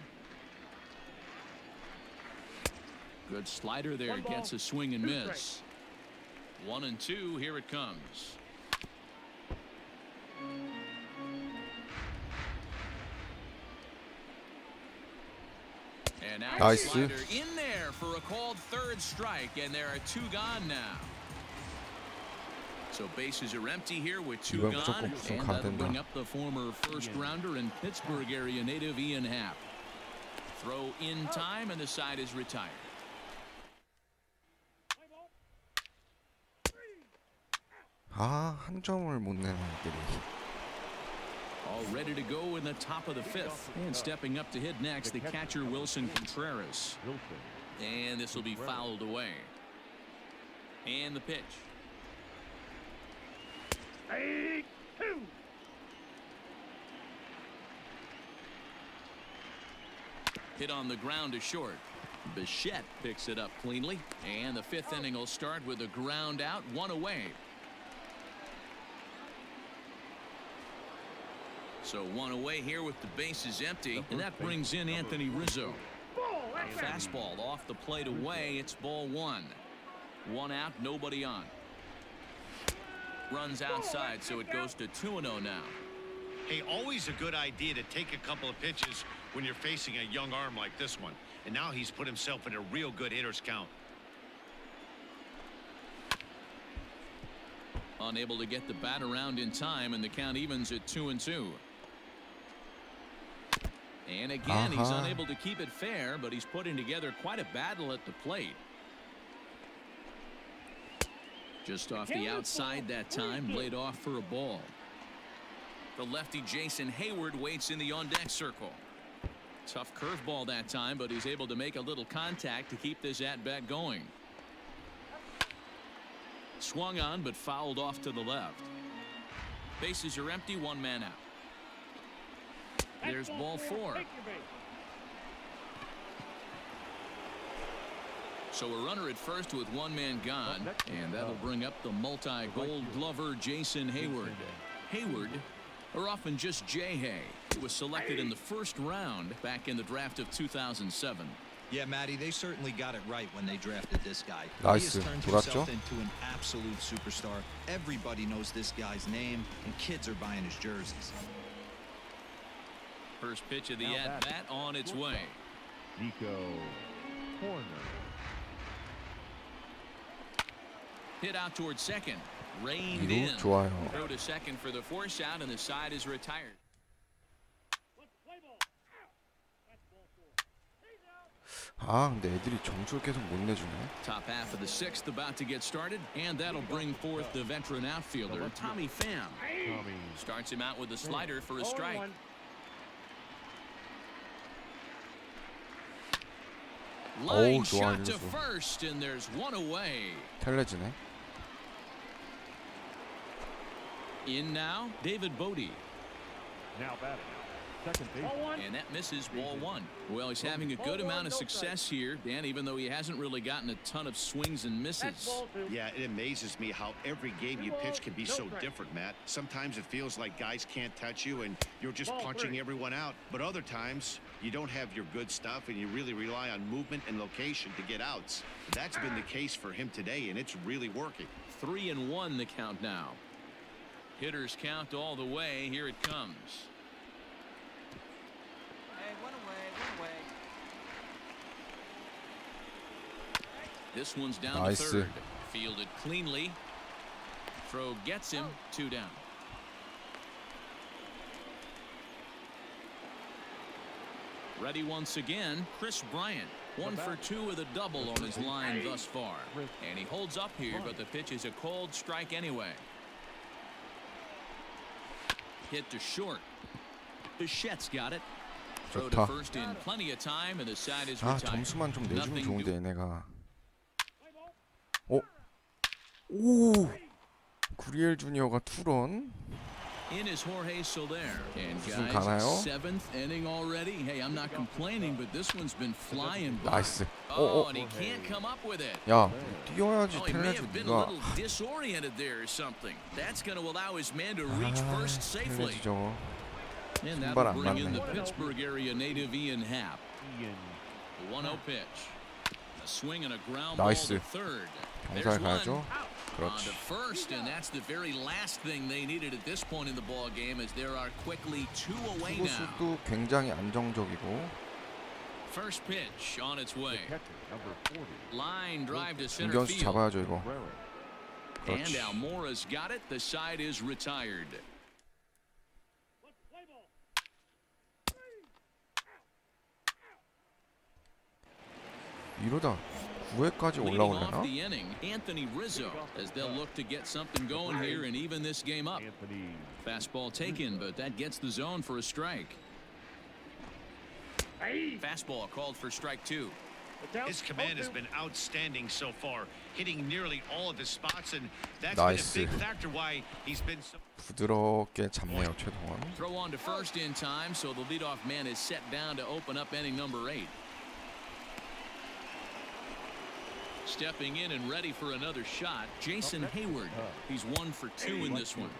Good slider there, gets a swing and miss. 1-2, here it comes. And now the 나이스. slider in there for a called third strike, and there are two gone now. So bases are empty here with two 이건 gone, 무조건 구승 and 가야 that'll bring 된다. up the former first-rounder and Pittsburgh area native Ian Happ. Throw in time, and the side is retired. 아, 한 점을 못 내는 애들이. All ready to go in the top of the fifth. And stepping up to hit next, the catcher Wilson Contreras. And this will be fouled away. And the pitch. Hit on the ground to short. Bichette picks it up cleanly. And the fifth inning will start with a ground out, one away. So one away here with the bases empty, and that brings in Anthony Rizzo. A fastball off the plate away. It's ball one. One out, nobody on. Runs outside, so it goes to 2-0 now. Hey, always a good idea to take a couple of pitches when you're facing a young arm like this one. And now he's put himself in a real good hitter's count. Unable to get the bat around in time, and the count evens at 2-2. And again, he's unable to keep it fair, but he's putting together quite a battle at the plate. Just off the outside that time, laid off for a ball. The lefty Jason Hayward waits in the on-deck circle. Tough curveball that time, but he's able to make a little contact to keep this at-bat going. Swung on, but fouled off to the left. Bases are empty, one man out. There's ball four. So a runner at first with one man gone, and that'll bring up the multi-gold glover Jason Hayward. Hayward, or often just J-Hay, who was selected in the first round back in the draft of 2007. Yeah, Matty, they certainly got it right when they drafted this guy. 나이스. He has turned 돌았죠? himself into an absolute superstar. Everybody knows this guy's name, and kids are buying his jerseys. First pitch of the at-bat on its way. Nico Corner. Hit out towards second. Reined in. 이루 좋아요. Throw to second for the force out, and the side is retired. 아, 근데 애들이 점수를 계속 못 내주네. Top half of the sixth about to get started, and that'll bring forth the veteran outfielder Tommy Pham. Starts him out with a slider for a strike. Line shot to first, and there's one away. 텔레지네. In now, David Bodie. Now batting. Second base. And that misses ball one. Well, he's having a good amount of success here, Dan, even though he hasn't really gotten a ton of swings and misses. Yeah, it amazes me how every game you pitch can be so different, Matt. Sometimes it feels like guys can't touch you and you're just punching everyone out. But other times, you don't have your good stuff and you really rely on movement and location to get outs. That's been the case for him today, and it's really working. 3-1 the count now. Hitters count all the way. Here it comes. This one's down to third. Fielded cleanly. Throw gets him. 2 down. Ready once again, Chris Bryant. 1 for 2 with a double on his line thus far. And he holds up here, but the pitch is a cold strike anyway. Hit to short. Bichette's got it. Throw to first in plenty of time, and the side is 아, retired. 점수만 좀 내주면 좋은데 얘네가. 오! 구리엘 주니어가 투런. In is Jorge Soler. And 무슨 guys, 가나요? 7th inning already. Hey, I'm not complaining, but this one's been flying by. 나이스. Oh, and he can't come up with it. 야, 뛰어야지 Oh, he may 텔레지 have been a 네가. little disoriented there or something. That's going to allow his man to reach first safely. 텔레지 저거. And 손발 that'll 안 bring in 맞네. the Pittsburgh area native Ian Happ. Ian. 1-0 pitch. A swing and a ground ball 나이스. to third. 경찰 There's one. 가야죠. On 그렇지. to first, and that's the very last thing they needed at this point in the ball game, as there are quickly 2 away now. 투구수도 굉장히 안정적이고 First pitch on its way. Catcher, number 40. Line drive to center 중견수 field. 잡아야죠 이거. And 그렇지. Almora's got it. The side is retired. 이러다 9회까지 Leading 올라오려나? off the inning, Anthony Rizzo, as they'll look to get something going here and even this game up. Anthony. Fastball taken, but that gets the zone for a strike. Fastball called for strike two. His command has been outstanding so far, hitting nearly all of his spots, and that's 나이스. been a big factor why he's been so. 부드럽게 잡네요 최동원. Throw on to first in time, so the leadoff man is set down to open up inning number 8. Stepping in and ready for another shot, Jason Hayward. He's 1 for 2 in this one.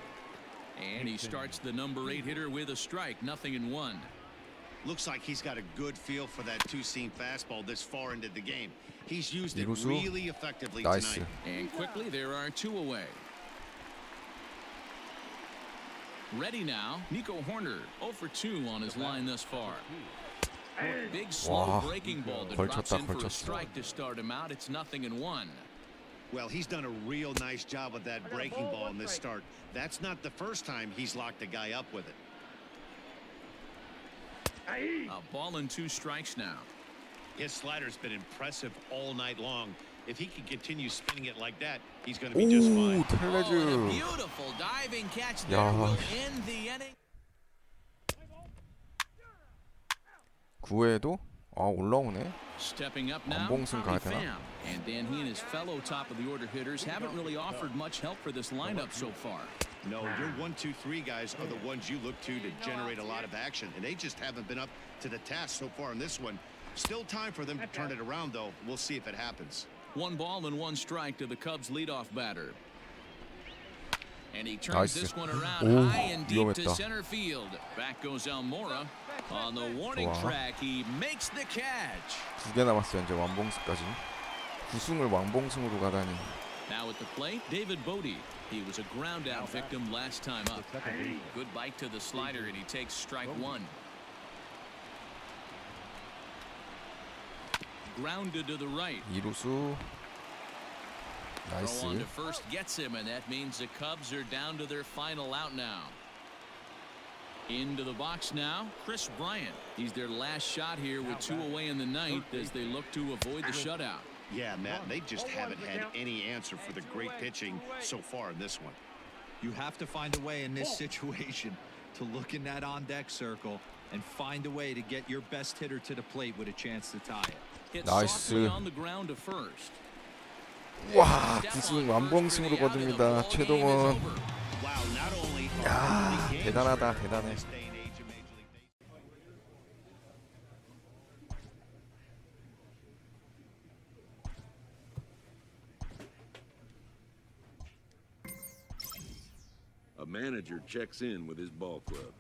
And he starts the number 8 hitter with a strike, 0-1. Looks like he's got a good feel for that two-seam fastball this far into the game. He's used it 이루수. really effectively 나이스. tonight. And quickly, there are 2 away. Ready now, Nico Horner, 0 for 2 on his line thus far. Big slow 와, breaking ball that drops 걸쳤다 in for a 걸쳤어. strike to start him out. It's 0-1. Well, he's done a real nice job with that breaking ball in this start. That's not the first time he's locked a guy up with it. A ball and 2 strikes now. His slider's been impressive all night long. If he can continue spinning it like that, he's going to be just 오 fine. Oh, and a 텔레즈. beautiful diving catch there 야. will end the inning. 9회에도 올라오네. Stepping up now, 완봉승 가야 되나? Pham. And then he and his fellow top of the order hitters haven't really offered much help for this lineup so far. No, your 1, 2, 3 guys are the ones you look to generate a lot of action, and they just haven't been up to the task so far in this one. Still time for them to turn it around, though. We'll see if it happens. 1 ball and 1 strike to the Cubs leadoff batter. And he turns 나이스. this one around 오, high and deep to 위험했다. center field. Back goes Almora. On the warning 좋아. track, he makes the catch. 2개 남았어요 이제 완봉승까지. 9승을 완봉승으로 가다니. Now at the plate, David Bodie. He was a ground out victim last time up. Good bite to the slider, and he takes strike 1. Grounded to the right. 이루수. Throw on to 나이스. first gets him, and that means the Cubs are down to their final out now. Into the box now, Chris Bryant. He's their last shot here with 2 away in the ninth as they look to avoid the shutout. Yeah, Matt, they just haven't had any answer for the great pitching so far in this one. You have to find a way in this situation to look in that on-deck circle and find a way to get your best hitter to the plate with a chance to tie it. Hit 나이스. softly on the ground to first. 와 9승 완봉승으로 거둡니다 최동원. Wow, not only 야 대단하다 대단해. this day and age of Major League Baseball. A manager checks in with his ball club.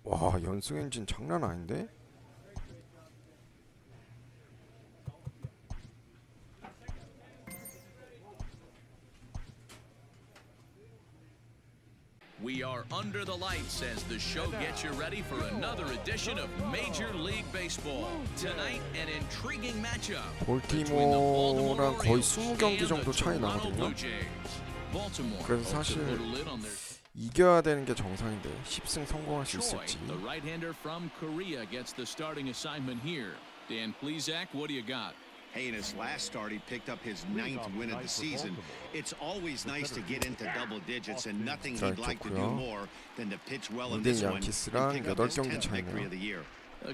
와 연승 엔진 장난 아닌데? We are under the lights as the show gets you ready for another edition of Major League Baseball. Tonight, an intriguing matchup between the Baltimore 볼티모어랑 거의 Orioles 20경기 and the 정도 차이 Toronto 나거든요. Blue Jays. Baltimore 그래서 hopes to 사실 put a lid on their 이겨야 되는 게 정상인데 10승 성공할 수 Choi, 있을지. the right-hander from Korea, gets the starting assignment here. Dan Plesac, what do you got? Hey, in his last start, he picked up his 9th win of the season. It's always nice to get into double digits, and nothing he'd like to do more than to pitch well in this one and pick up his 10th victory of the year.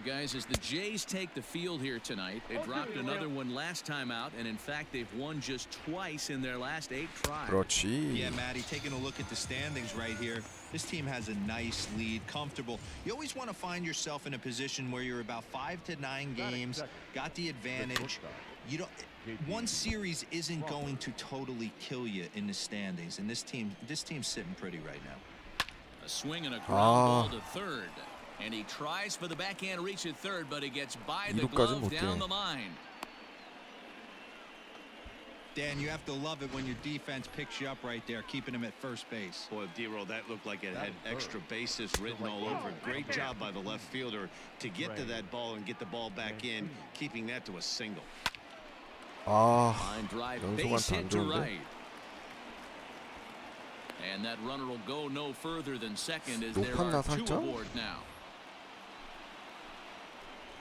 Guys, as the Jays take the field here tonight, they dropped another one last time out, and in fact, they've won just twice in their last 8 tries. 그렇지. Yeah, Matty, taking a look at the standings right here, this team has a nice lead, comfortable. You always want to find yourself in a position where you're about 5 to 9 games, got the advantage. You don't. One series isn't going to totally kill you in the standings, and this team's sitting pretty right now. A swing and a ground ball to third. And he tries for the backhand reach at third, but he gets by the 이루까지 glove 못 down 돼. the line. Dan, you have to love it when your defense picks you up right there, keeping him at first base. Boy, D-Roll, that looked like it had extra bases written all over it. Great job by the left fielder to get to that ball and get the ball back in, keeping that to a single. 아, Line drive, base 연속한테 hit 안 to 좋은데? right. And that runner will go no further than second as there 높았나, are two 살짝? aboard now.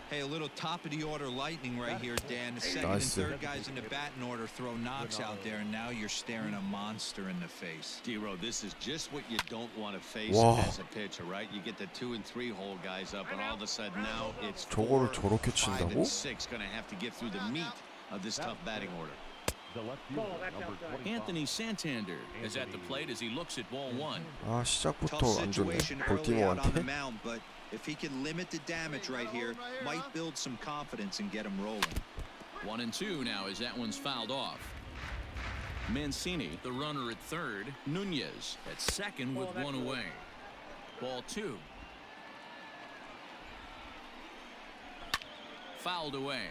Hey, a little top of the order lightning right here, Dan. The second Nice. and third guys in the batting order throw knocks out there, and now you're staring a monster in the face. D-Roll, this is just what you don't want to face Wow. as a pitcher, right? You get the 2 and 3 hole guys up, and all of a sudden now it's 저거를 4, 저렇게 5, 친다고? and 6 going to have to get through the meat of this tough batting order. The left fielder, number 25. Anthony Santander is at the plate as he looks at ball one. 아, 시작부터 Tough 안 좋네. situation early out on the 볼티모어한테. mound, but if he can limit the damage right here, might build some confidence and get him rolling. 1 and 2 now as that one's fouled off. Mancini, the runner at third. Nunez at second with one away. Ball 2. Fouled away.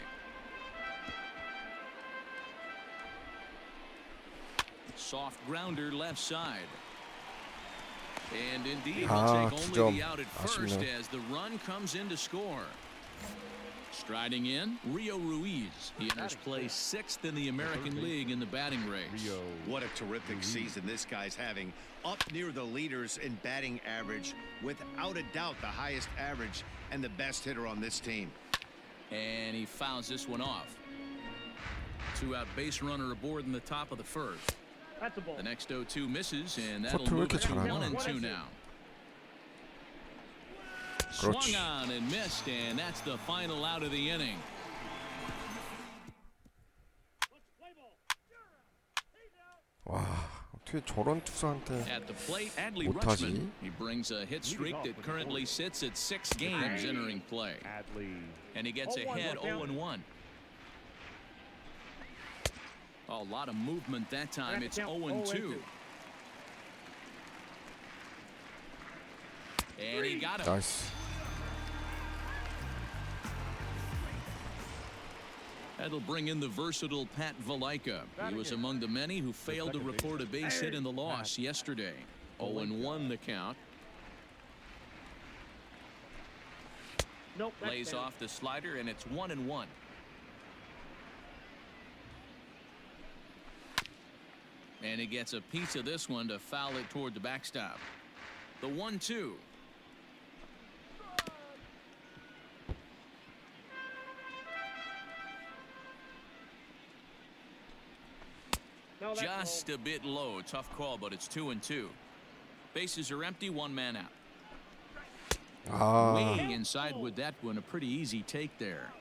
Soft grounder left side. And indeed, he'll Ah, take only 득점. the out at first 아쉽네. as the run comes in to score. Striding in, Rio Ruiz. He enters play 6th in the American League in the batting race. What a terrific season this guy's having. Up near the leaders in batting average, without a doubt the highest average and the best hitter on this team. And he fouls this one off. 2-out base runner aboard in the top of the first. The next 0-2 misses, and that'll 커트를 왜 move 이렇게 it to 잘하나? 1 and 2 now. 그렇지. Swung on and missed, and that's the final out of the inning. 와, 어떻게 저런 투수한테 At the plate, Adley 못하지? Rutschman. He brings a hit streak that currently sits at 6 games entering play. Adley. And he gets ahead 0-1. A lot of movement that time. It's 0-2. And he got him. 나이스. That'll bring in the versatile Pat Valaika. He was among the many who failed to record a base hit in the loss yesterday. 0-1 the count. Lays off the slider, and it's 1-1. And he gets a piece of this one to foul it toward the backstop. The 1-2. Just a bit low. Tough call, but it's 2-2. Bases are empty, 1 man out. 아, Way inside with that one. A pretty easy take there.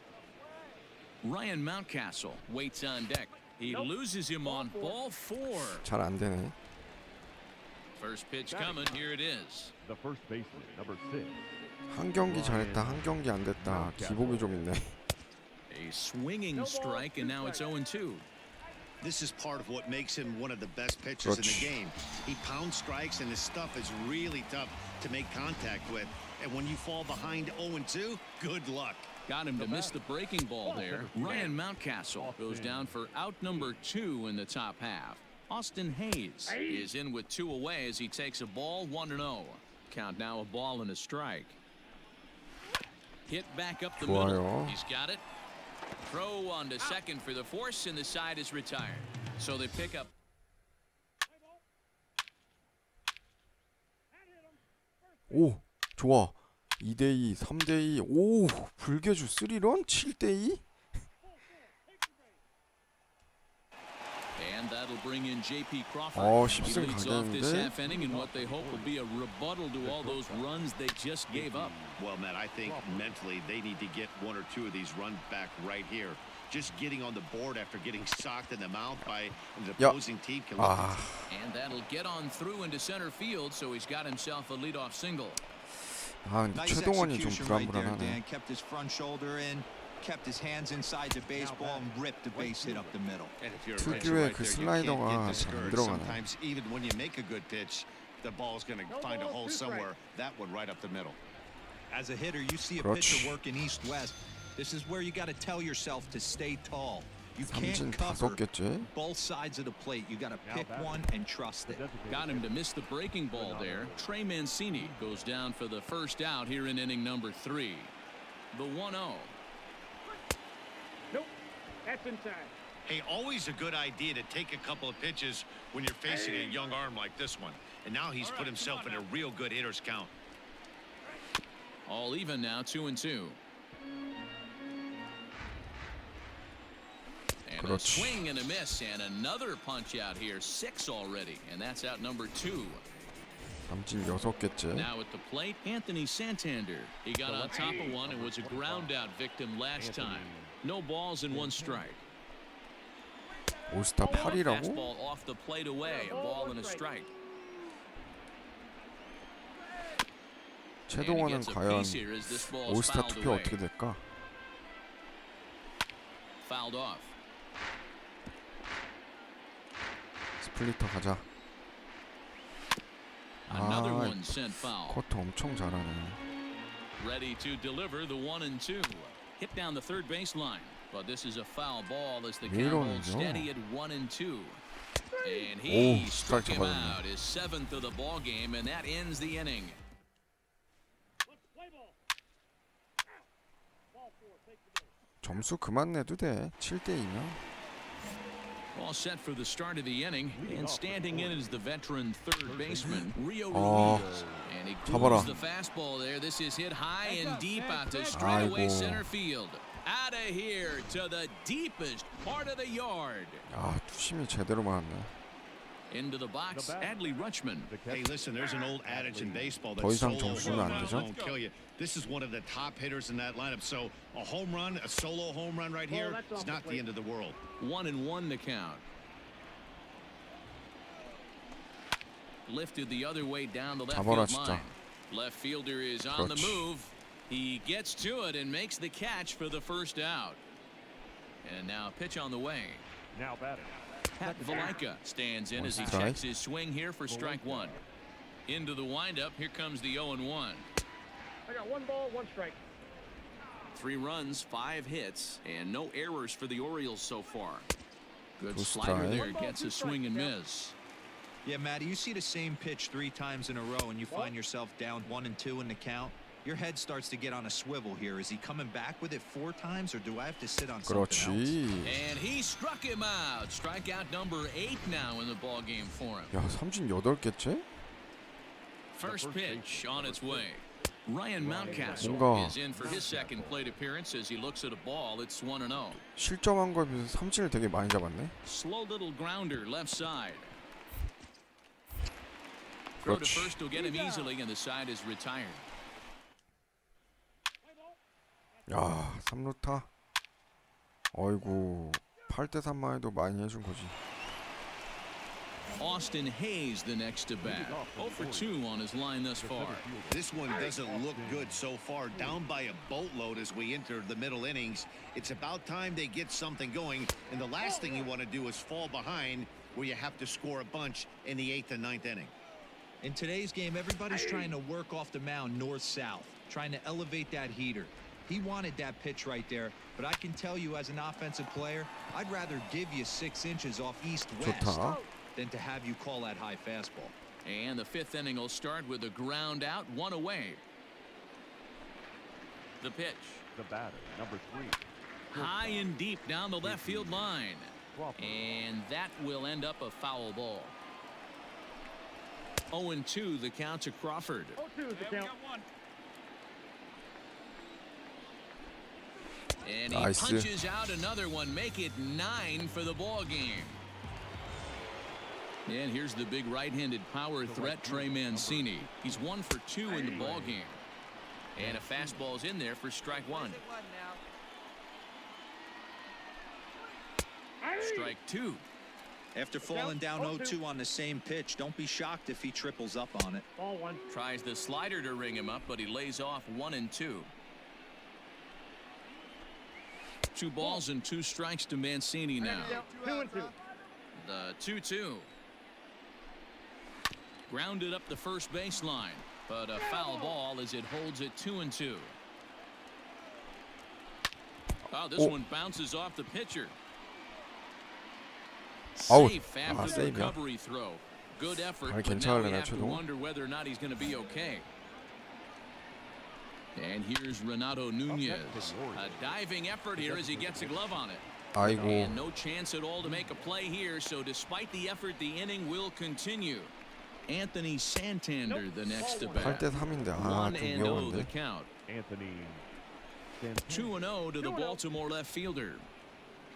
Ryan Mountcastle waits on deck. He loses him on ball 4. 잘 안 되네. First pitch coming. Here it is. The first baseman, number 6. 한 경기 잘했다, 한 경기 안 됐다. 기복이 좀 있네. A swinging strike, and now it's 0-2. This is part of what makes him one of the best pitchers in the 그렇지. game. He pounds strikes, and his stuff is really tough to make contact with. And when you fall behind 0-2, good luck. Got him to miss the breaking ball there. Ryan Mountcastle goes down for out number 2 in the top half. Austin Hayes is in with 2 away as he takes a ball 1-0. Count now a ball and a strike. Hit back up the middle. 좋아요. He's got it. Throw on to second for the force, and the side is retired. So they pick up. 오, 좋아. 2대2, 3대2. 오, 불개주 3런 7대2? And that'll bring in J.P. Crawford. 어, He 10승 leads off this 가겠는데? half inning in what they hope will be a rebuttal to all those runs they just gave up. Well, Matt, I think mentally they need to get 1 or 2 of these runs back right here. Just getting on the board after getting socked in the mouth by the opposing team can look. 아, And that'll get on through into center field, so he's got himself a leadoff single. 아, 근데 Nice 최동원이 좀 execution right there, 불안불안하네. Dan. Kept his front shoulder in, kept his hands inside the baseball, and ripped the base hit up the middle. And if you're a 특유의 pitcher right 그 there, you can't 슬라이더가 get 잘 안 discouraged. 들어가네. Sometimes even when you make a good pitch, the ball's going to find a hole somewhere. That one right up the middle. As a hitter, you see a 그렇지. pitcher working east-west. This is where you got to tell yourself to stay tall. You can't 삼진 cover 5개째. both sides of the plate. You got to pick one and trust it. Got him to miss the breaking ball there. Trey Mancini goes down for the first out here in inning number 3. The 1-0. Nope. That's inside. Hey, always a good idea to take a couple of pitches when you're facing a young arm like this one. And now he's put himself in a real good hitter's count. All even now, 2-2. And a 그렇지. swing and a miss, and another punch out here. 6 already, and that's out number 2. 삼진 6개째. Now at the plate, Anthony Santander. He got on top of one and was a ground out victim last time. No balls and 1 strike. 올스타 8이라고? Fastball off the plate away. A ball and a strike. 최동원은 과연 올스타 투표 어떻게 될까? Fouled off. 스플리터 가자. Another one sent foul. 커터 엄청 잘하네. Ready to deliver the 1-2. Hit down the third baseline, but this is a foul ball as the count holds steady at 1-2. And he struck him out, his 7th of the ball game, and that ends the inning. 점수 그만 내도 돼. 7대2면. All set for the start of the inning, and standing in is the veteran third baseman, Rio 어, Ruiz. And he 잡아라. grooves the fastball there. This is hit high and deep out to straightaway 아이고. center field. Out of here to the deepest part of the yard. 아, 투심이 제대로 맞았네. Into the box, Adley Rutschman. Hey, listen, there's an old adage in baseball that 더 이상 solo 점수는 home 안 runs 되죠? won't kill you. This is one of the top hitters in that lineup. So a home run, a solo home run right here, it's not the end of the world. 1-1 the count. Lifted the other way down the left 잡아라, field 진짜. line. Left fielder is on the 그렇지. move. He gets to it and makes the catch for the first out. And now pitch on the way. Now batting. Pat Valaika stands in as he strike. checks his swing here for strike 1. Into the windup, here comes the 0-1. I got 1 ball, 1 strike. 3 runs, 5 hits, and no errors for the Orioles so far. Good Two slider strike. there, gets a swing and miss. Yeah, Matty, you see the same pitch 3 times in a row and you find yourself down 1-2 in the count. Your head starts to get on a swivel here. Is he coming back with it 4 times, or do I have to sit on something else? 그렇지. And he struck him out. Strikeout number 8 now in the ball game for him. 야, 삼진 8개째? First pitch on its way. Ryan Mountcastle 뭔가 is in for his second plate appearance as he looks at a ball. It's 1-0. 실점한 거에 비해서 삼진을 되게 많이 잡았네. Slow little grounder left side. Throw to 그렇지. first will get him easily, and the side is retired. 야, 3루타. 어이구, 8대3만 해도 많이 해준 거지. Austin Hayes the next to bat. 0 for 2 on his line thus far. This one doesn't look good so far. Down by a boatload as we enter the middle innings. It's about time they get something going. And the last thing you want to do is fall behind where you have to score a bunch in the 8th and 9th inning. In today's game, everybody's trying to work off the mound north-south, trying to elevate that heater. He wanted that pitch right there, but I can tell you as an offensive player, I'd rather give you 6 inches off east-west 좋다. than to have you call that high fastball. And the 5th inning will start with a ground out, 1 away. The pitch. The batter, number 3. High and deep down the left field line. And that will end up a foul ball. 0-2 the count to Crawford. 0-2 is the count. And he Nice. punches out another one, make it 9 for the ball game. And here's the big right-handed power threat, Trey Mancini. He's 1 for 2 in the ball game. And a fastball's in there for strike 1. Strike 2. After falling down 0-2 on the same pitch, don't be shocked if he triples up on it. Ball 1. Tries the slider to ring him up, but he lays off 1-2. 2 balls and 2 strikes to Mancini now. 2-2. The 2-2. Grounded up the first baseline, but a foul ball as it holds it 2-2. Oh, this one bounces off the pitcher. 아웃. safe 아, after the 세이브야. recovery throw. Good effort, 아니, but now we 괜찮을래나, have to 최동원? wonder whether or not he's going to be okay. And here's Renato Nunez. A diving effort here as he gets a glove on it. 아이고. And no chance at all to make a play here, so despite the effort, the inning will continue. Anthony Santander, the next to bat. 8대 3인데 아, 좀 1-0 the 위험한데. count. Anthony. 2-0 to the Baltimore left fielder.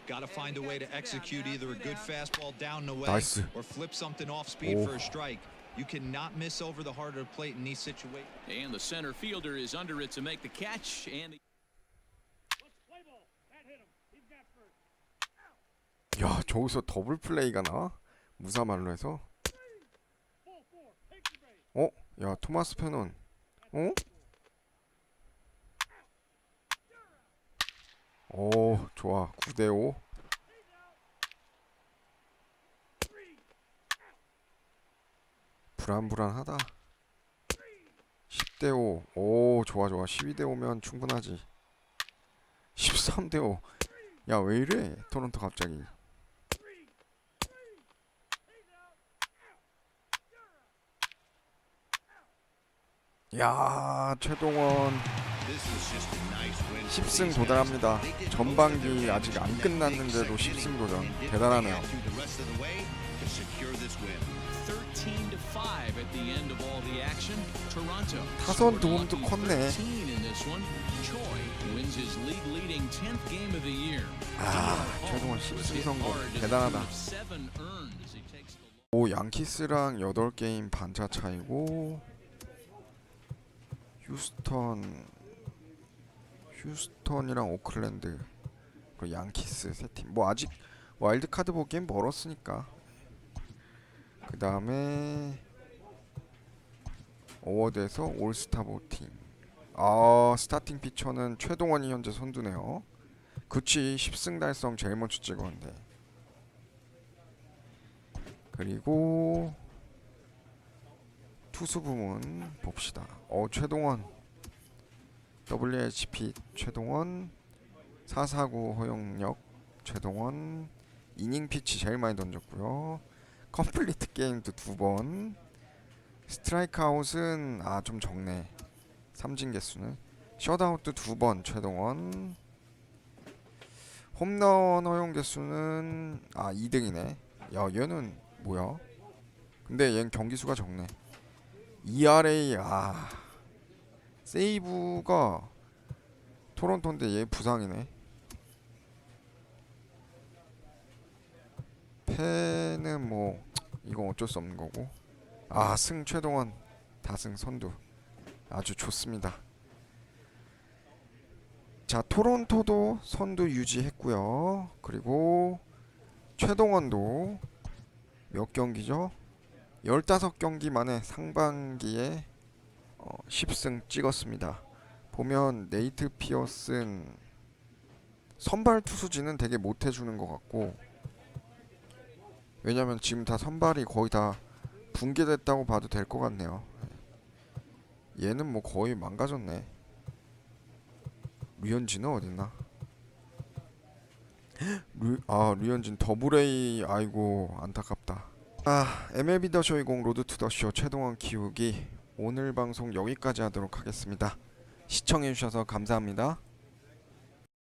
Got to find a way to execute either a good fastball down the way 나이스. or flip something off speed 오. for a strike. You cannot miss over the heart of the plate in these situations. And the center fielder is under it to make the catch. And Play ball. That hit him. He's got first. 야, 저기서 더블 플레이가 나? 무사말로 해서. Full four. Take the base. 야, 토마스 페논. 어? 오, 좋아. 9대 5. 불안불안하다. 10대 5. 오, 좋아 좋아. 12대 5면 충분하지. 13대 5. 야, 왜 이래? 토론토 갑자기. 야, 최동원 This was just a nice win for 10승 these 도달합니다. guys. They did 전반기 most of their 아직 안 job in that big 끝났는데도 second 10승 inning 도전. and did 대단하네요. what they had to the rest of the way to secure this win. 13-5 at the end of all the action. Toronto 타선 scored 도움도 lucky 컸네. 13 in this one. Choi wins his league-leading 10th game of the year. 아, 최동원 10승 성공. 대단하다. 7 earned as he takes the 오, 양키스랑 8게임 반차 차이고 휴스턴이랑 오클랜드 그리고 양키스 세 팀. 뭐 아직 와일드카드 보기엔 멀었으니까. 그 다음에 어워드에서 올스타 보팅. 아, 스타팅 피처는 최동원이 현재 선두네요. 그치, 10승 달성 제일 먼저 찍었는데. 그리고 투수 부문 봅시다. 최동원 WHP 최동원 449 허용력 최동원 이닝 피치 제일 많이 던졌고요. 컴플리트 게임도 2번. 스트라이크 아웃은 좀 적네. 삼진 개수는. 셧아웃도 2번 최동원. 홈런 허용 개수는 2등이네. 야, 얘는 뭐야? 근데 얘는 경기 수가 적네. ERA 세이브가 토론토인데 얘 부상이네. 패는 뭐 이건 어쩔 수 없는 거고. 승 최동원 다승 선두 아주 좋습니다. 자, 토론토도 선두 유지했고요. 그리고 최동원도 몇 경기죠? 15경기 만에 상반기에 10승 찍었습니다. 보면 네이트 피어슨 선발 투수진은 되게 못해주는 것 같고, 왜냐면 지금 다 선발이 거의 다 붕괴됐다고 봐도 될 것 같네요. 얘는 뭐 거의 망가졌네. 류현진은 어딨나? 류현진 더블A. 아이고, 안타깝다. MLB 더 쇼 20 로드 투 더 쇼 최동원 키우기 오늘 방송 여기까지 하도록 하겠습니다. 시청해주셔서 감사합니다.